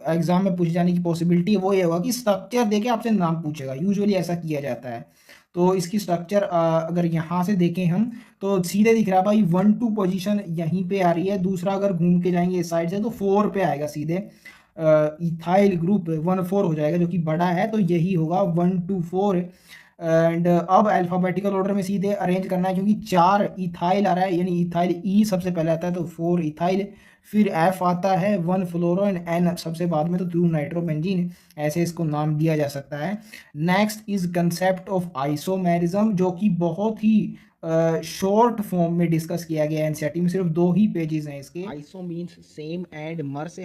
S1: एग्जाम में पूछे जाने की पॉसिबिलिटी है वो ये होगा कि स्ट्रक्चर देके आपसे नाम पूछेगा, यूजुअली ऐसा किया जाता है। तो इसकी स्ट्रक्चर अगर यहाँ से देखें हम तो सीधे दिख रहा है भाई 1 2 पोजीशन यहीं पे आ रही है, दूसरा अगर घूम के जाएंगे इस साइड से तो 4 पे आएगा सीधे। इथाइल ग्रुप 1 4 हो जाएगा जो कि बड़ा है, तो यही होगा 1 2 4। एंड अब अल्फाबेटिकल ऑर्डर में सीधे अरेंज करना है क्योंकि 4 इथाइल आ रहा है, यानी इथाइल ई सबसे पहले आता है तो 4 इथाइल, फिर एफ आता है 1 फ्लोरो एंड एन सबसे बाद में तो 2 नाइट्रोबेंजीन, ऐसे इसको नाम दिया जा सकता है। Next is concept of isomerism, जो कि बहुत ही शॉर्ट फॉर्म में डिस्कस किया गया है एनसीईआरटी में, सिर्फ 2 ही पेजेस हैं इसके। आइसो मीन्स सेम एंड मर से